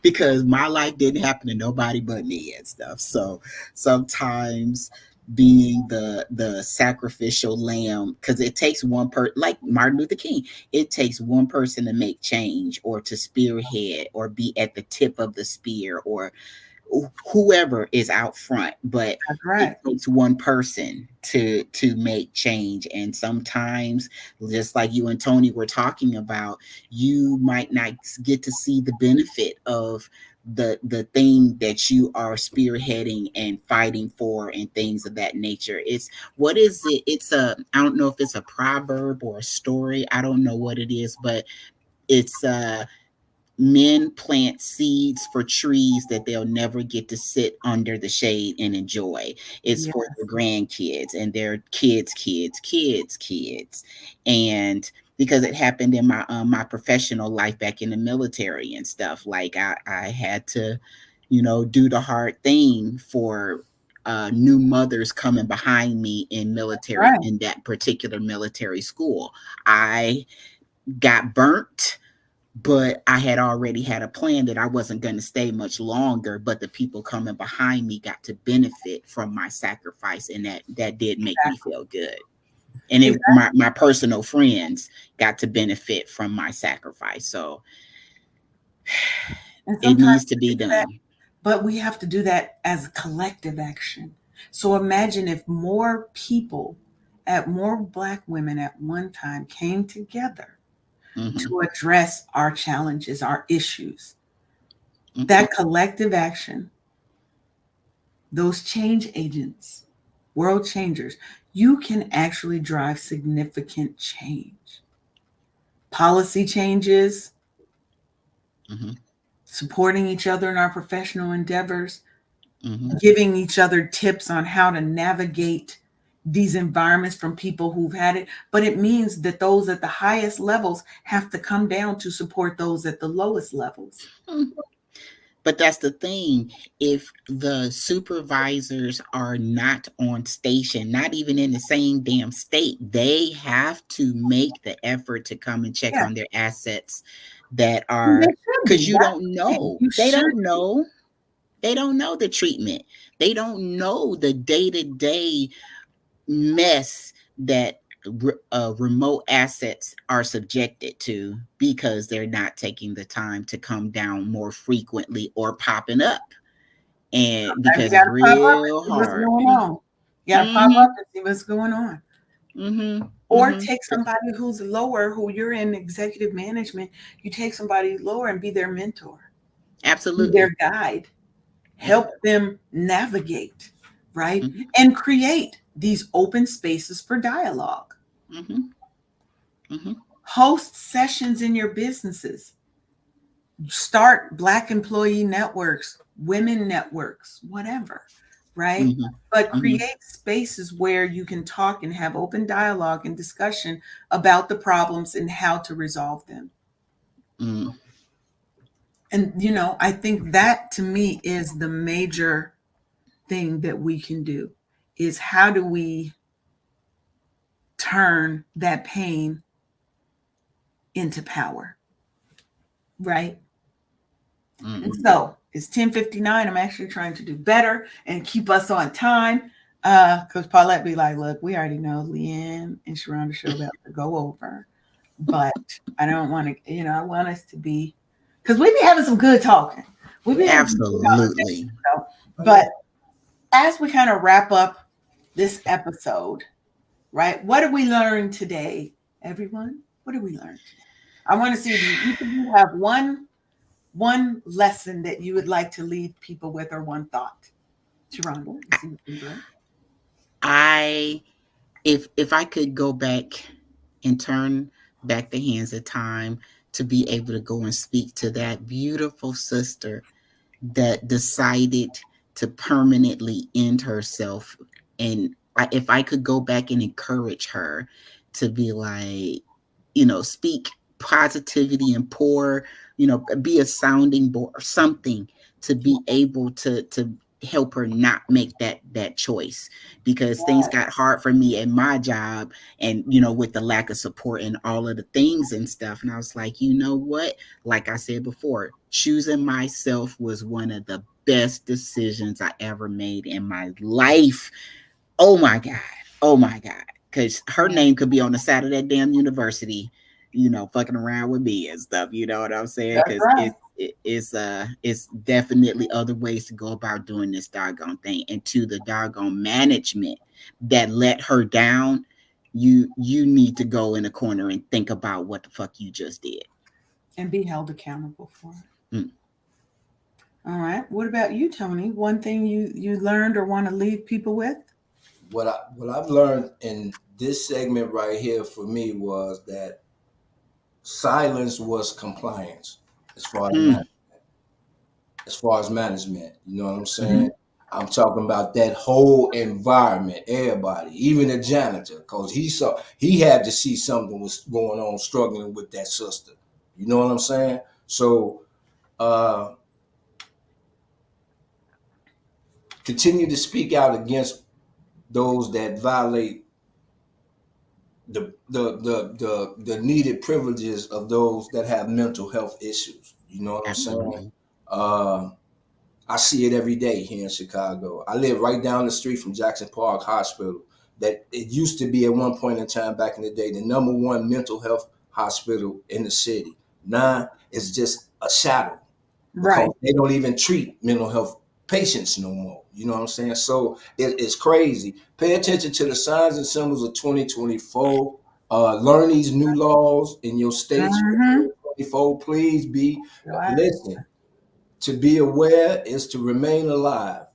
C: Because my life didn't happen to nobody but me and stuff. So sometimes being the sacrificial lamb, because it takes one like Martin Luther King, it takes one person to make change, or to spearhead, or be at the tip of the spear, or whoever is out front. But
A: That's
C: it
A: right.
C: takes one person to make change. And sometimes, just like you and Tony were talking about, you might not get to see the benefit of the thing that you are spearheading and fighting for, and things of that nature. It's, what is it? It's a, I don't know if it's a proverb or a story, I don't know what it is, but it's men plant seeds for trees that they'll never get to sit under the shade and enjoy. It's for
A: Yes.
C: their grandkids and their kids. And because it happened in my professional life back in the military and stuff, like I had to, do the hard thing for new mothers coming behind me
A: Right.
C: in that particular military school. I got burnt, but I had already had a plan that I wasn't going to stay much longer. But the people coming behind me got to benefit from my sacrifice, and that did make me
A: Exactly.
C: feel good. And
A: Exactly.
C: my personal friends got to benefit from my sacrifice. So
A: And
C: it
A: sometimes
C: needs to
A: we
C: be
A: do that,
C: done.
A: but we have to do that as collective action. So imagine if more people, at more Black women at one time came together
C: Hmm.
A: to address our challenges, our issues.
C: Hmm.
A: That collective action, those change agents, world changers, you can actually drive significant change. Policy changes,
C: Hmm.
A: supporting each other in our professional endeavors,
C: Hmm.
A: giving each other tips on how to navigate these environments from people who've had it. But it means that those at the highest levels have to come down to support those at the lowest levels.
C: But that's the thing. If the supervisors are not on station, not even in the same damn state, they have to make the effort to come and check
A: Yeah,
C: on their assets that
A: and they
C: are,
A: should
C: because
A: be.
C: you
A: That's
C: don't
A: the thing.
C: know.
A: You
C: They
A: should
C: don't
A: be.
C: know. They don't know the treatment. They don't know the day to day mess that remote assets are subjected to, because they're not taking the time to come down more frequently, or popping up, and
A: Sometimes you
C: because
A: got
C: it's
A: to pop up and
C: real
A: see what's
C: hard.
A: going on. You got to pop
C: Mhm.
A: up and see what's going on.
C: Mhm.
A: Or
C: Mhm.
A: take somebody who's lower, who you're in executive management, you take somebody lower and be their mentor, be
C: Absolutely.
A: their guide,
C: Yep.
A: help them navigate, right?
C: Mhm.
A: And create these open spaces for dialogue.
C: Mhm. Mhm.
A: Host sessions in your businesses. Start Black employee networks, women networks, whatever, right?
C: Mhm.
A: But
C: Mhm.
A: create spaces where you can talk and have open dialogue and discussion about the problems and how to resolve them.
C: Mm.
A: And, I think that to me is the major thing that we can do is how do we turn that pain into power, right?
C: Mm.
A: And so it's 10:59. I'm actually trying to do better and keep us on time. Because Paulette be like, look, we already know Leanne and Sharonda show about to go over. But I don't want to, I want us to be, because we be having some good talking. We be having some good
C: Absolutely.
A: conversations. So, but as we kind of wrap up this episode, right? What did we learn today, everyone? What did we learn today? I want to see if you have one lesson that you would like to leave people with, or one thought. Sharonda, I see you can go.
C: I if I could go back and turn back the hands of time to be able to go and speak to that beautiful sister that decided to permanently end herself. And if I could go back and encourage her to be like, speak positivity and pour, be a sounding board or something to be able to help her not make that choice, because things got hard for me at my job, and with the lack of support and all of the things and stuff. And I was like, you know what, like I said before, choosing myself was one of the best decisions I ever made in my life. Oh my God. Oh my God. Because her name could be on the side of that damn university, fucking around with me and stuff. You know what I'm saying?
A: That's
C: Because
A: right.
C: it's definitely other ways to go about doing this doggone thing. And to the doggone management that let her down, you need to go in a corner and think about what the fuck you just did.
A: And be held accountable for it.
C: Mm.
A: All right. What about you, Tony? One thing you learned or want to leave people with?
B: What I've learned in this segment right here for me was that silence was compliance as far as
C: Hmm.
B: management. You know what I'm
C: Mm-hmm.
B: saying? I'm talking about that whole environment, everybody, even the janitor, because he had to see something was going on, struggling with that sister. You know what I'm saying? So uh continue to speak out against those that violate the needed privileges of those that have mental health issues. You know what I'm saying?
C: Absolutely.
B: Uh, I see it every day here in Chicago. I live right down the street from Jackson Park Hospital. That it used to be at one point in time back in the day the number one mental health hospital in the city. Now it's just a shadow
A: Right.
B: because they don't even treat mental health patients no more. You know what I'm saying? So it's crazy. Pay attention to the signs and symbols of 2024. Learn these new laws in your states for
A: Mm-hmm.
B: 2024. Please be
A: Right.
B: listen. To be aware is to remain alive.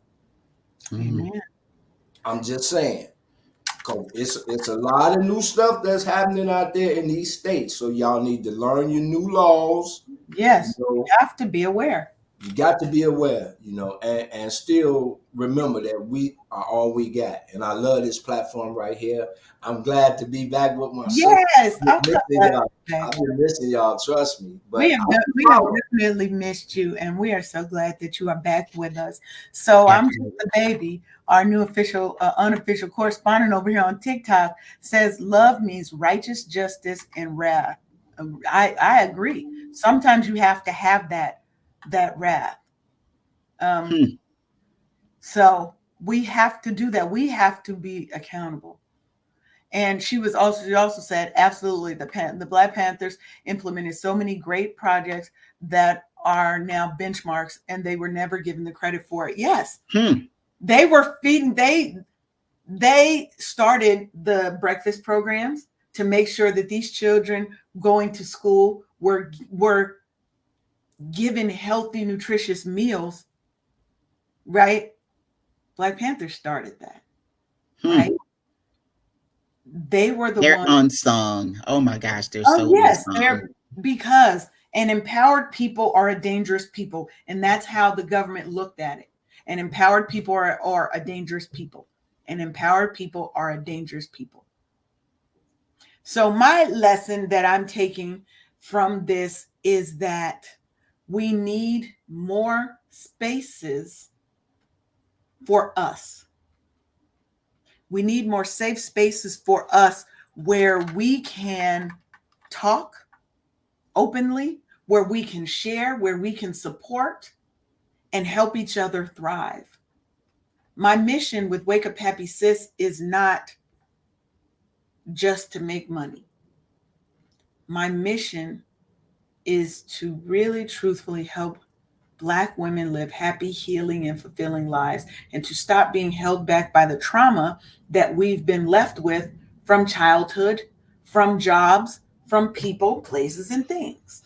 C: Mm-hmm.
A: Amen.
B: I'm just saying. Cause it's a lot of new stuff that's happening out there in these states. So y'all need to learn your new laws. You
A: Yes. You
B: know,
A: have to be aware.
B: you got to be aware, and still remember that we are all we got. And I love this platform right here. I'm glad to be back with my sister.
A: Yes.
B: I've
A: I'm
B: been
A: so
B: missing
A: glad
B: y'all.
A: you're back.
B: I've been missing y'all, trust me.
A: We
B: But
A: have
B: I'm
A: we have
B: proud.
A: definitely missed you, and we are so glad that you are back with us. So I'm just
C: Absolutely.
A: the baby. Our new official, unofficial correspondent over here on TikTok says, "Love means righteous justice and wrath." I agree. Sometimes you have to have that wrath. Um,
C: Hmm.
A: so we have to do that. We have to be accountable. And she also said, absolutely, the Black Panthers implemented so many great projects that are now benchmarks, and they were never given the credit for it. Yes,
C: Hmm.
A: they were feeding. They started the breakfast programs to make sure that these children going to school were given healthy, nutritious meals. Right? Black Panthers started that. Right?
C: Hmm.
A: They were the
C: They're
A: ones.
C: unsung. Oh my gosh, they're
A: Oh
C: so
A: yes,
C: unsung.
A: they're because an empowered people are a dangerous people, and that's how the government looked at it. And empowered people are a dangerous people, and empowered people are a dangerous people. So my lesson that I'm taking from this is that we need more spaces for us. We need more safe spaces for us where we can talk openly, where we can share, where we can support and help each other thrive. My mission with Wake Up Happy Sis is not just to make money. My mission is to really truthfully help Black women live happy, healing, and fulfilling lives, and to stop being held back by the trauma that we've been left with from childhood, from jobs, from people, places, and things.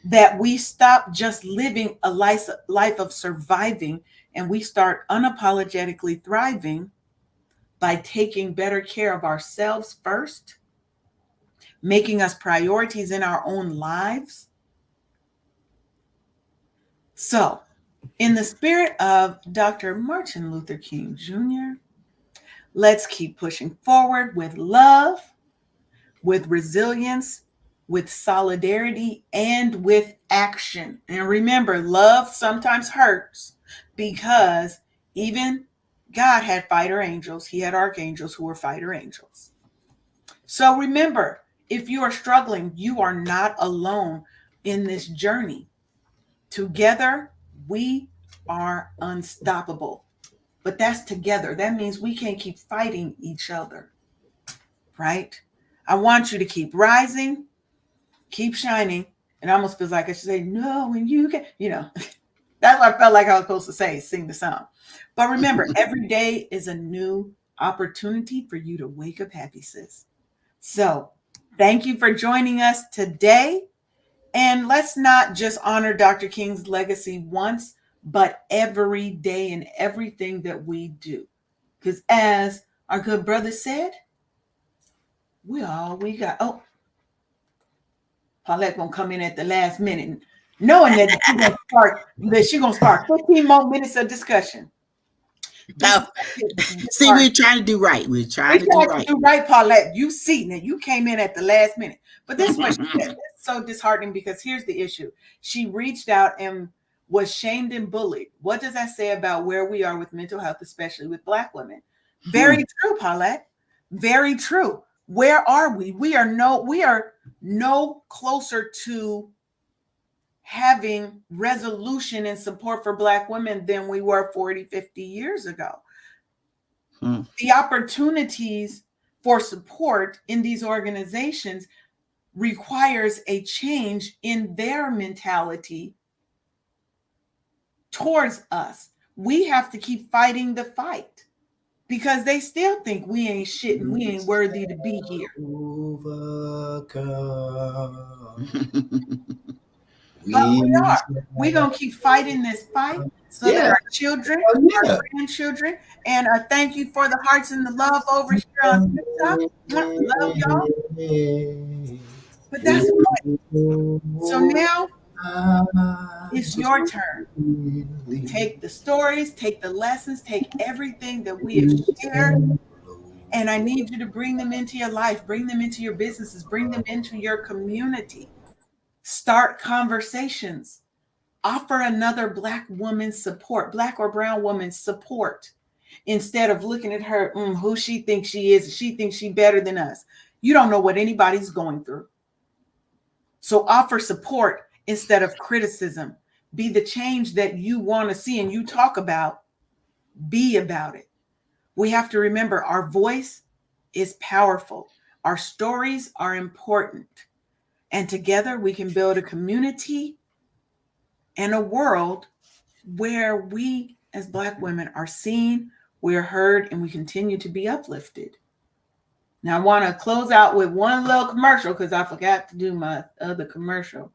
A: That we stop just living a life of surviving, and we start unapologetically thriving by taking better care of ourselves first, making us priorities in our own lives, So, in the spirit of Dr. Martin Luther King Jr., let's keep pushing forward with love, with resilience, with solidarity, and with action. And remember, love sometimes hurts because even God had fighter angels, He had archangels who were fighter angels. So remember, if you are struggling, you are not alone in this journey. Together, we are unstoppable. But that's together. That means we can't keep fighting each other, right? I want you to keep rising, keep shining. And it almost feels like I should say, no, and you can, that's what I felt like I was supposed to say, sing the song. But remember, every day is a new opportunity for you to wake up happy, sis. So thank you for joining us today. And let's not just honor Dr. King's legacy once, but every day in everything that we do. Because as our good brother said, we got. Oh, Paulette gonna come in at the last minute, knowing that she's gonna spark 15 more minutes of discussion. This
C: No,
A: is the
C: see,
A: part
C: we're trying to do right. We're trying
A: we
C: to do
A: tried to
C: right.
A: do right, Paulette. You see that you came in at the last minute. But this is what she said. It's so disheartening because here's the issue. She reached out and was shamed and bullied. What does that say about where we are with mental health, especially with Black women? Very true, Paulette. Very true. Where are we? We are no closer to having resolution and support for Black women than we were 40, 50 years ago. The opportunities for support in these organizations requires a change in their mentality towards us. We have to keep fighting the fight because they still think we ain't shit and we ain't worthy to be here. But we are. We're going to keep fighting this fight so that
B: Yeah,
A: our children,
B: oh,
A: our
B: yeah.
A: grandchildren, and thank you for the hearts and the love over here on TikTok. Love y'all. But that's right. So now it's your turn. Take the stories, take the lessons, take everything that we have shared, and I need you to bring them into your life, bring them into your businesses, bring them into your community. Start conversations. Offer another Black woman support, Black or brown woman support, instead of looking at her, who she thinks she is. She thinks she's better than us. You don't know what anybody's going through. So offer support instead of criticism. Be the change that you want to see and you talk about. Be about it. We have to remember our voice is powerful. Our stories are important. And together we can build a community and a world where we as Black women are seen, we're heard, and we continue to be uplifted. Now, I want to close out with one little commercial because I forgot to do my other commercial.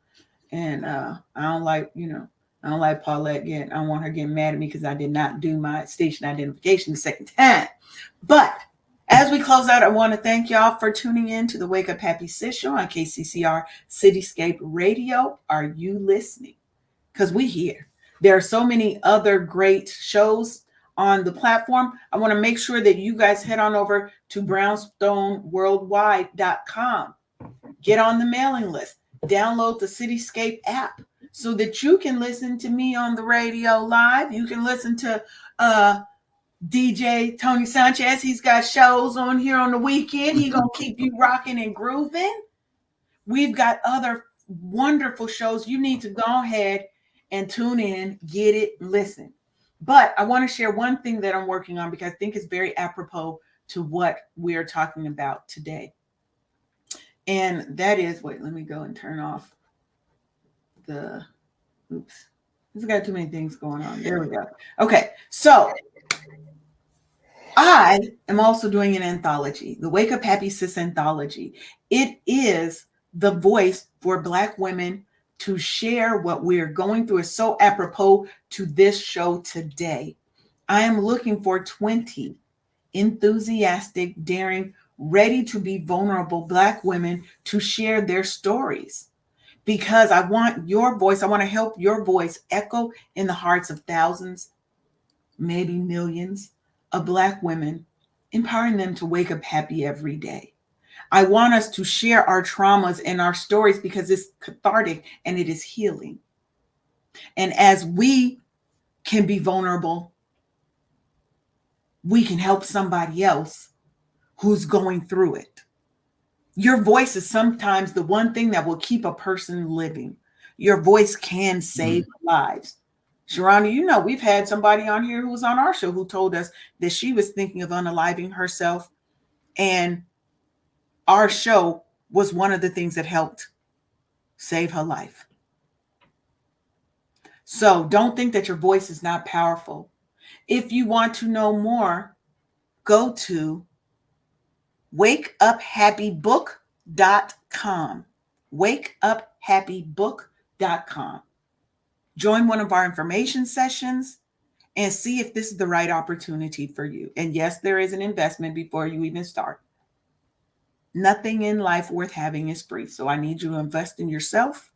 A: And I don't like, I don't like Paulette getting, I don't want her getting mad at me because I did not do my station identification the second time. But as we close out, I want to thank y'all for tuning in to the Wake Up Happy Sis Show on KCCR Cityscape Radio. Are you listening? Because we here. There are so many other great shows on the platform. I want to make sure that you guys head on over to brownstoneworldwide.com. Get on the mailing list. Download the Cityscape app so that you can listen to me on the radio live. You can listen to DJ Tony Sanchez. He's got shows on here on the weekend. He's going to keep you rocking and grooving. We've got other wonderful shows. You need to go ahead and tune in, get it, listen. But I want to share one thing that I'm working on because I think it's very apropos to what we're talking about today. And that is, wait, let me go and turn off the, oops. It's got too many things going on. There we go. Okay, so I am also doing an anthology, the Wake Up Happy Sis anthology. It is the voice for Black women to share what we're going through. Is so apropos to this show today. I am looking for 20 enthusiastic, daring, ready to be vulnerable Black women to share their stories. because I want your voice, I want to help your voice echo in the hearts of thousands, maybe millions of Black women, empowering them to wake up happy every day. I want us to share our traumas and our stories because it's cathartic and it is healing. And as we can be vulnerable, we can help somebody else who's going through it. Your voice is sometimes the one thing that will keep a person living. Your voice can save lives. Sharonda, you know, we've had somebody on here who was on our show who told us that she was thinking of unaliving herself. And our show was one of the things that helped save her life. So don't think that your voice is not powerful. If you want to know more, go to wakeuphappybook.com. Wakeuphappybook.com. Join one of our information sessions and see if this is the right opportunity for you. And yes, there is an investment before you even start. Nothing in life worth having is free. So I need you to invest in yourself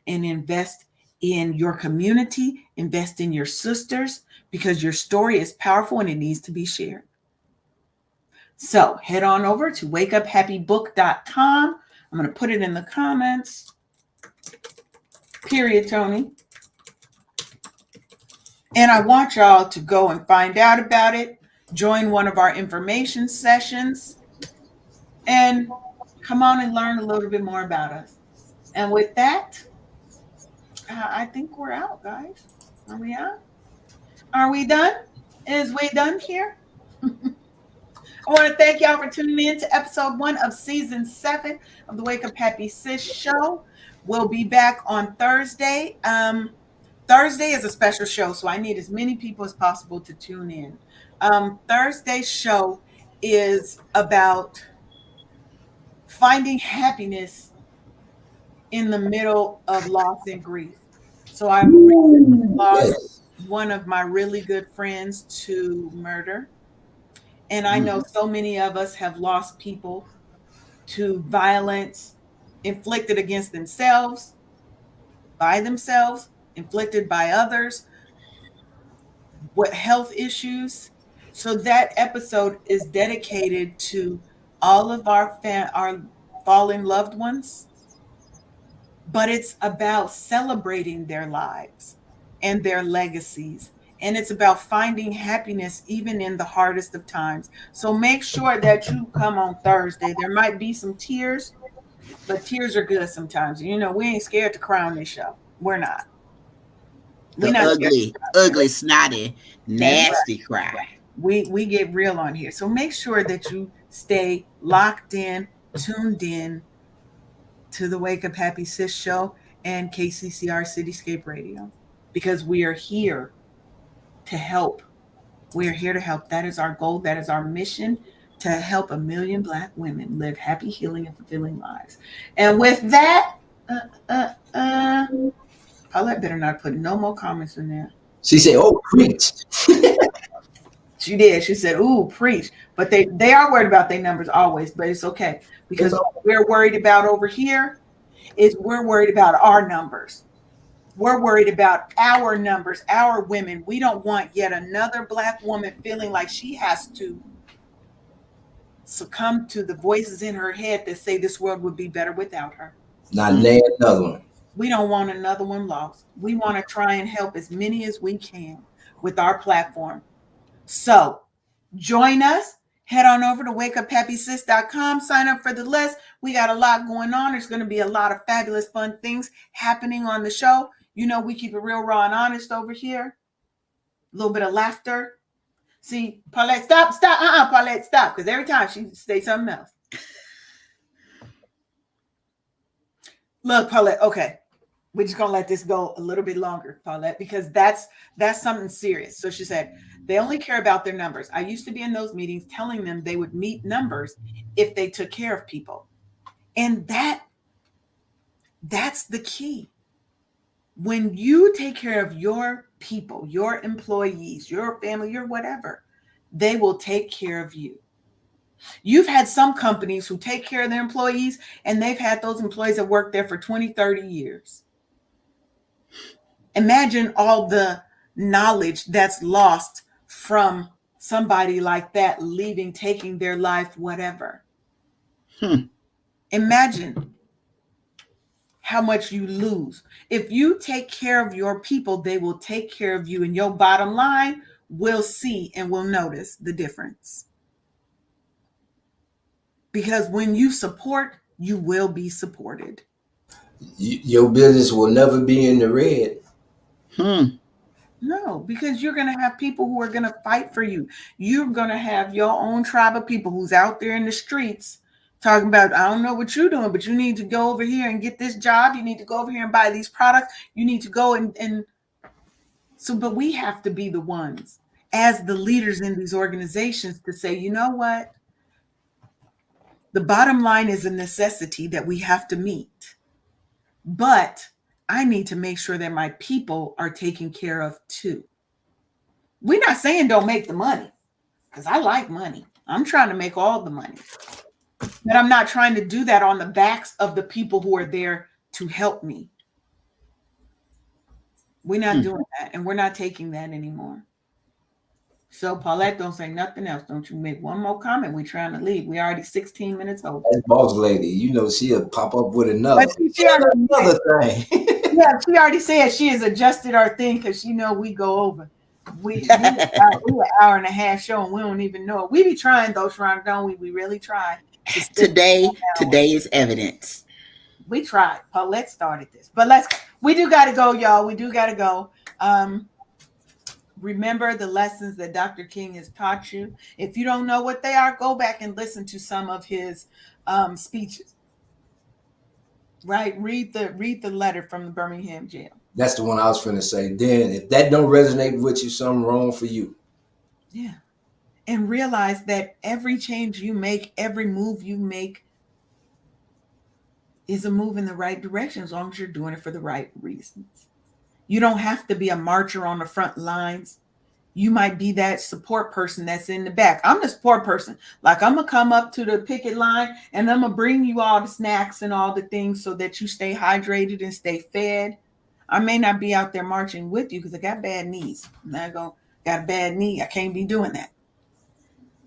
A: and invest in your community, invest in your sisters, because your story is powerful and it needs to be shared. So head on over to wakeuphappybook.com. I'm going to put it in the comments. Period, Tony. And I want y'all to go and find out about it. Join one of our information sessions and come on and learn a little bit more about us. And with that, I think we're out, guys. Are we out? Are we done? Is we done here? I want to thank y'all for tuning in to episode 1 of season 7 of the Wake Up Happy Sis show. We'll be back on Thursday. Thursday is a special show, so I need as many people as possible to tune in. Thursday's show is about finding happiness in the middle of loss and grief. So I've lost
B: Yes.
A: one of my really good friends to murder. And I know so many of us have lost people to violence inflicted against themselves, by themselves, inflicted by others, with health issues. So that episode is dedicated to all of our fallen loved ones, but it's about celebrating their lives and their legacies. And it's about finding happiness even in the hardest of times. So make sure that you come on Thursday. There might be some tears, but tears are good sometimes. You know, we ain't scared to cry on this show. We're not. We're
C: The
A: not scared to
C: ugly,
A: cry on here.
C: ugly, snotty,
A: That's right.
C: nasty cry.
A: We get real on here. So make sure that you stay locked in, tuned in to the Wake Up Happy Sis show and KCCR Cityscape Radio, because we are here to help. We are here to help. That is our goal. That is our mission, to help 1 million Black women live happy, healing, and fulfilling lives. And with that, Paulette better not put no more comments in there.
B: She said, "Oh, preach."
A: She did. She said, "Ooh, preach." But they are worried about their numbers always, but it's okay, because what we're worried about over here is we're worried about our numbers. We're worried about our numbers, our women. We don't want yet another Black woman feeling like she has to succumb to the voices in her head that say this world would be better without her.
B: Not name another one.
A: We don't want another one lost. We want to try and help as many as we can with our platform. So join us. Head on over to wakeuphappysis.com. Sign up for the list. We got a lot going on. There's going to be a lot of fabulous, fun things happening on the show. You know, we keep it real, raw, and honest over here. A little bit of laughter. See, Paulette, stop. Paulette, stop. Because every time she says something else. Look, Paulette, okay. We're just gonna let this go a little bit longer, Paulette, because that's something serious. So she said, they only care about their numbers. I used to be in those meetings telling them they would meet numbers if they took care of people. And that's the key. When you take care of your people, your employees, your family, your whatever, they will take care of you. You've had some companies who take care of their employees, and they've had those employees that work there for 20, 30 years. Imagine all the knowledge that's lost from somebody like that leaving, taking their life, whatever. Imagine how much you lose. If you take care of your people, they will take care of you, and your bottom line will see and will notice the difference. Because when you support, you will be supported.
B: Your business will never be in the red.
A: No, because you're going to have people who are going to fight for you. You're going to have your own tribe of people who's out there in the streets talking about, I don't know what you're doing, but you need to go over here and get this job. You need to go over here and buy these products. You need to go and so, but we have to be the ones as the leaders in these organizations to say, you know what? The bottom line is a necessity that we have to meet. But I need to make sure that my people are taken care of too. We're not saying don't make the money, because I like money. I'm trying to make all the money. But I'm not trying to do that on the backs of the people who are there to help me. We're not doing that, and we're not taking that anymore. So, Paulette, don't say nothing else. Don't you make one more comment. We're trying to leave. We're already 16 minutes over.
B: That boss lady, you know, she'll pop up with
A: But
B: another.
A: she already,
B: Another thing.
A: yeah, she already said she has adjusted our thing because she know we go over. We an hour and a half show and we don't even know it. We be trying though, Sharonda, don't we? We really try to stick
C: Today is evidence.
A: We tried. Paulette started this. But we do gotta go, y'all. We do gotta go. Remember the lessons that Dr. King has taught you. If you don't know what they are, go back and listen to some of his speeches. Right? Read the letter from the Birmingham jail.
B: That's the one I was finna say. Then if that don't resonate with you, something wrong for you.
A: Yeah. And realize that every change you make, every move you make is a move in the right direction as long as you're doing it for the right reasons. You don't have to be a marcher on the front lines. You might be that support person that's in the back. I'm the support person. Like, I'm going to come up to the picket line and I'm going to bring you all the snacks and all the things so that you stay hydrated and stay fed. I may not be out there marching with you because I got bad knees. Got a bad knee. I can't be doing that.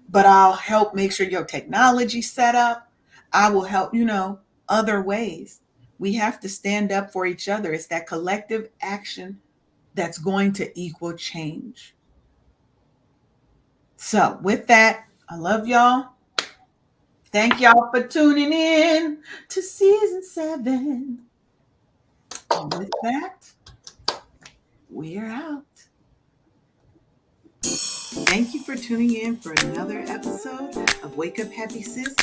A: But I'll help make sure your technology's set up. I will help, other ways. We have to stand up for each other. It's that collective action that's going to equal change. So with that, I love y'all. Thank y'all for tuning in to season 7. And with that, we're out. Thank you for tuning in for another episode of Wake Up Happy Sis.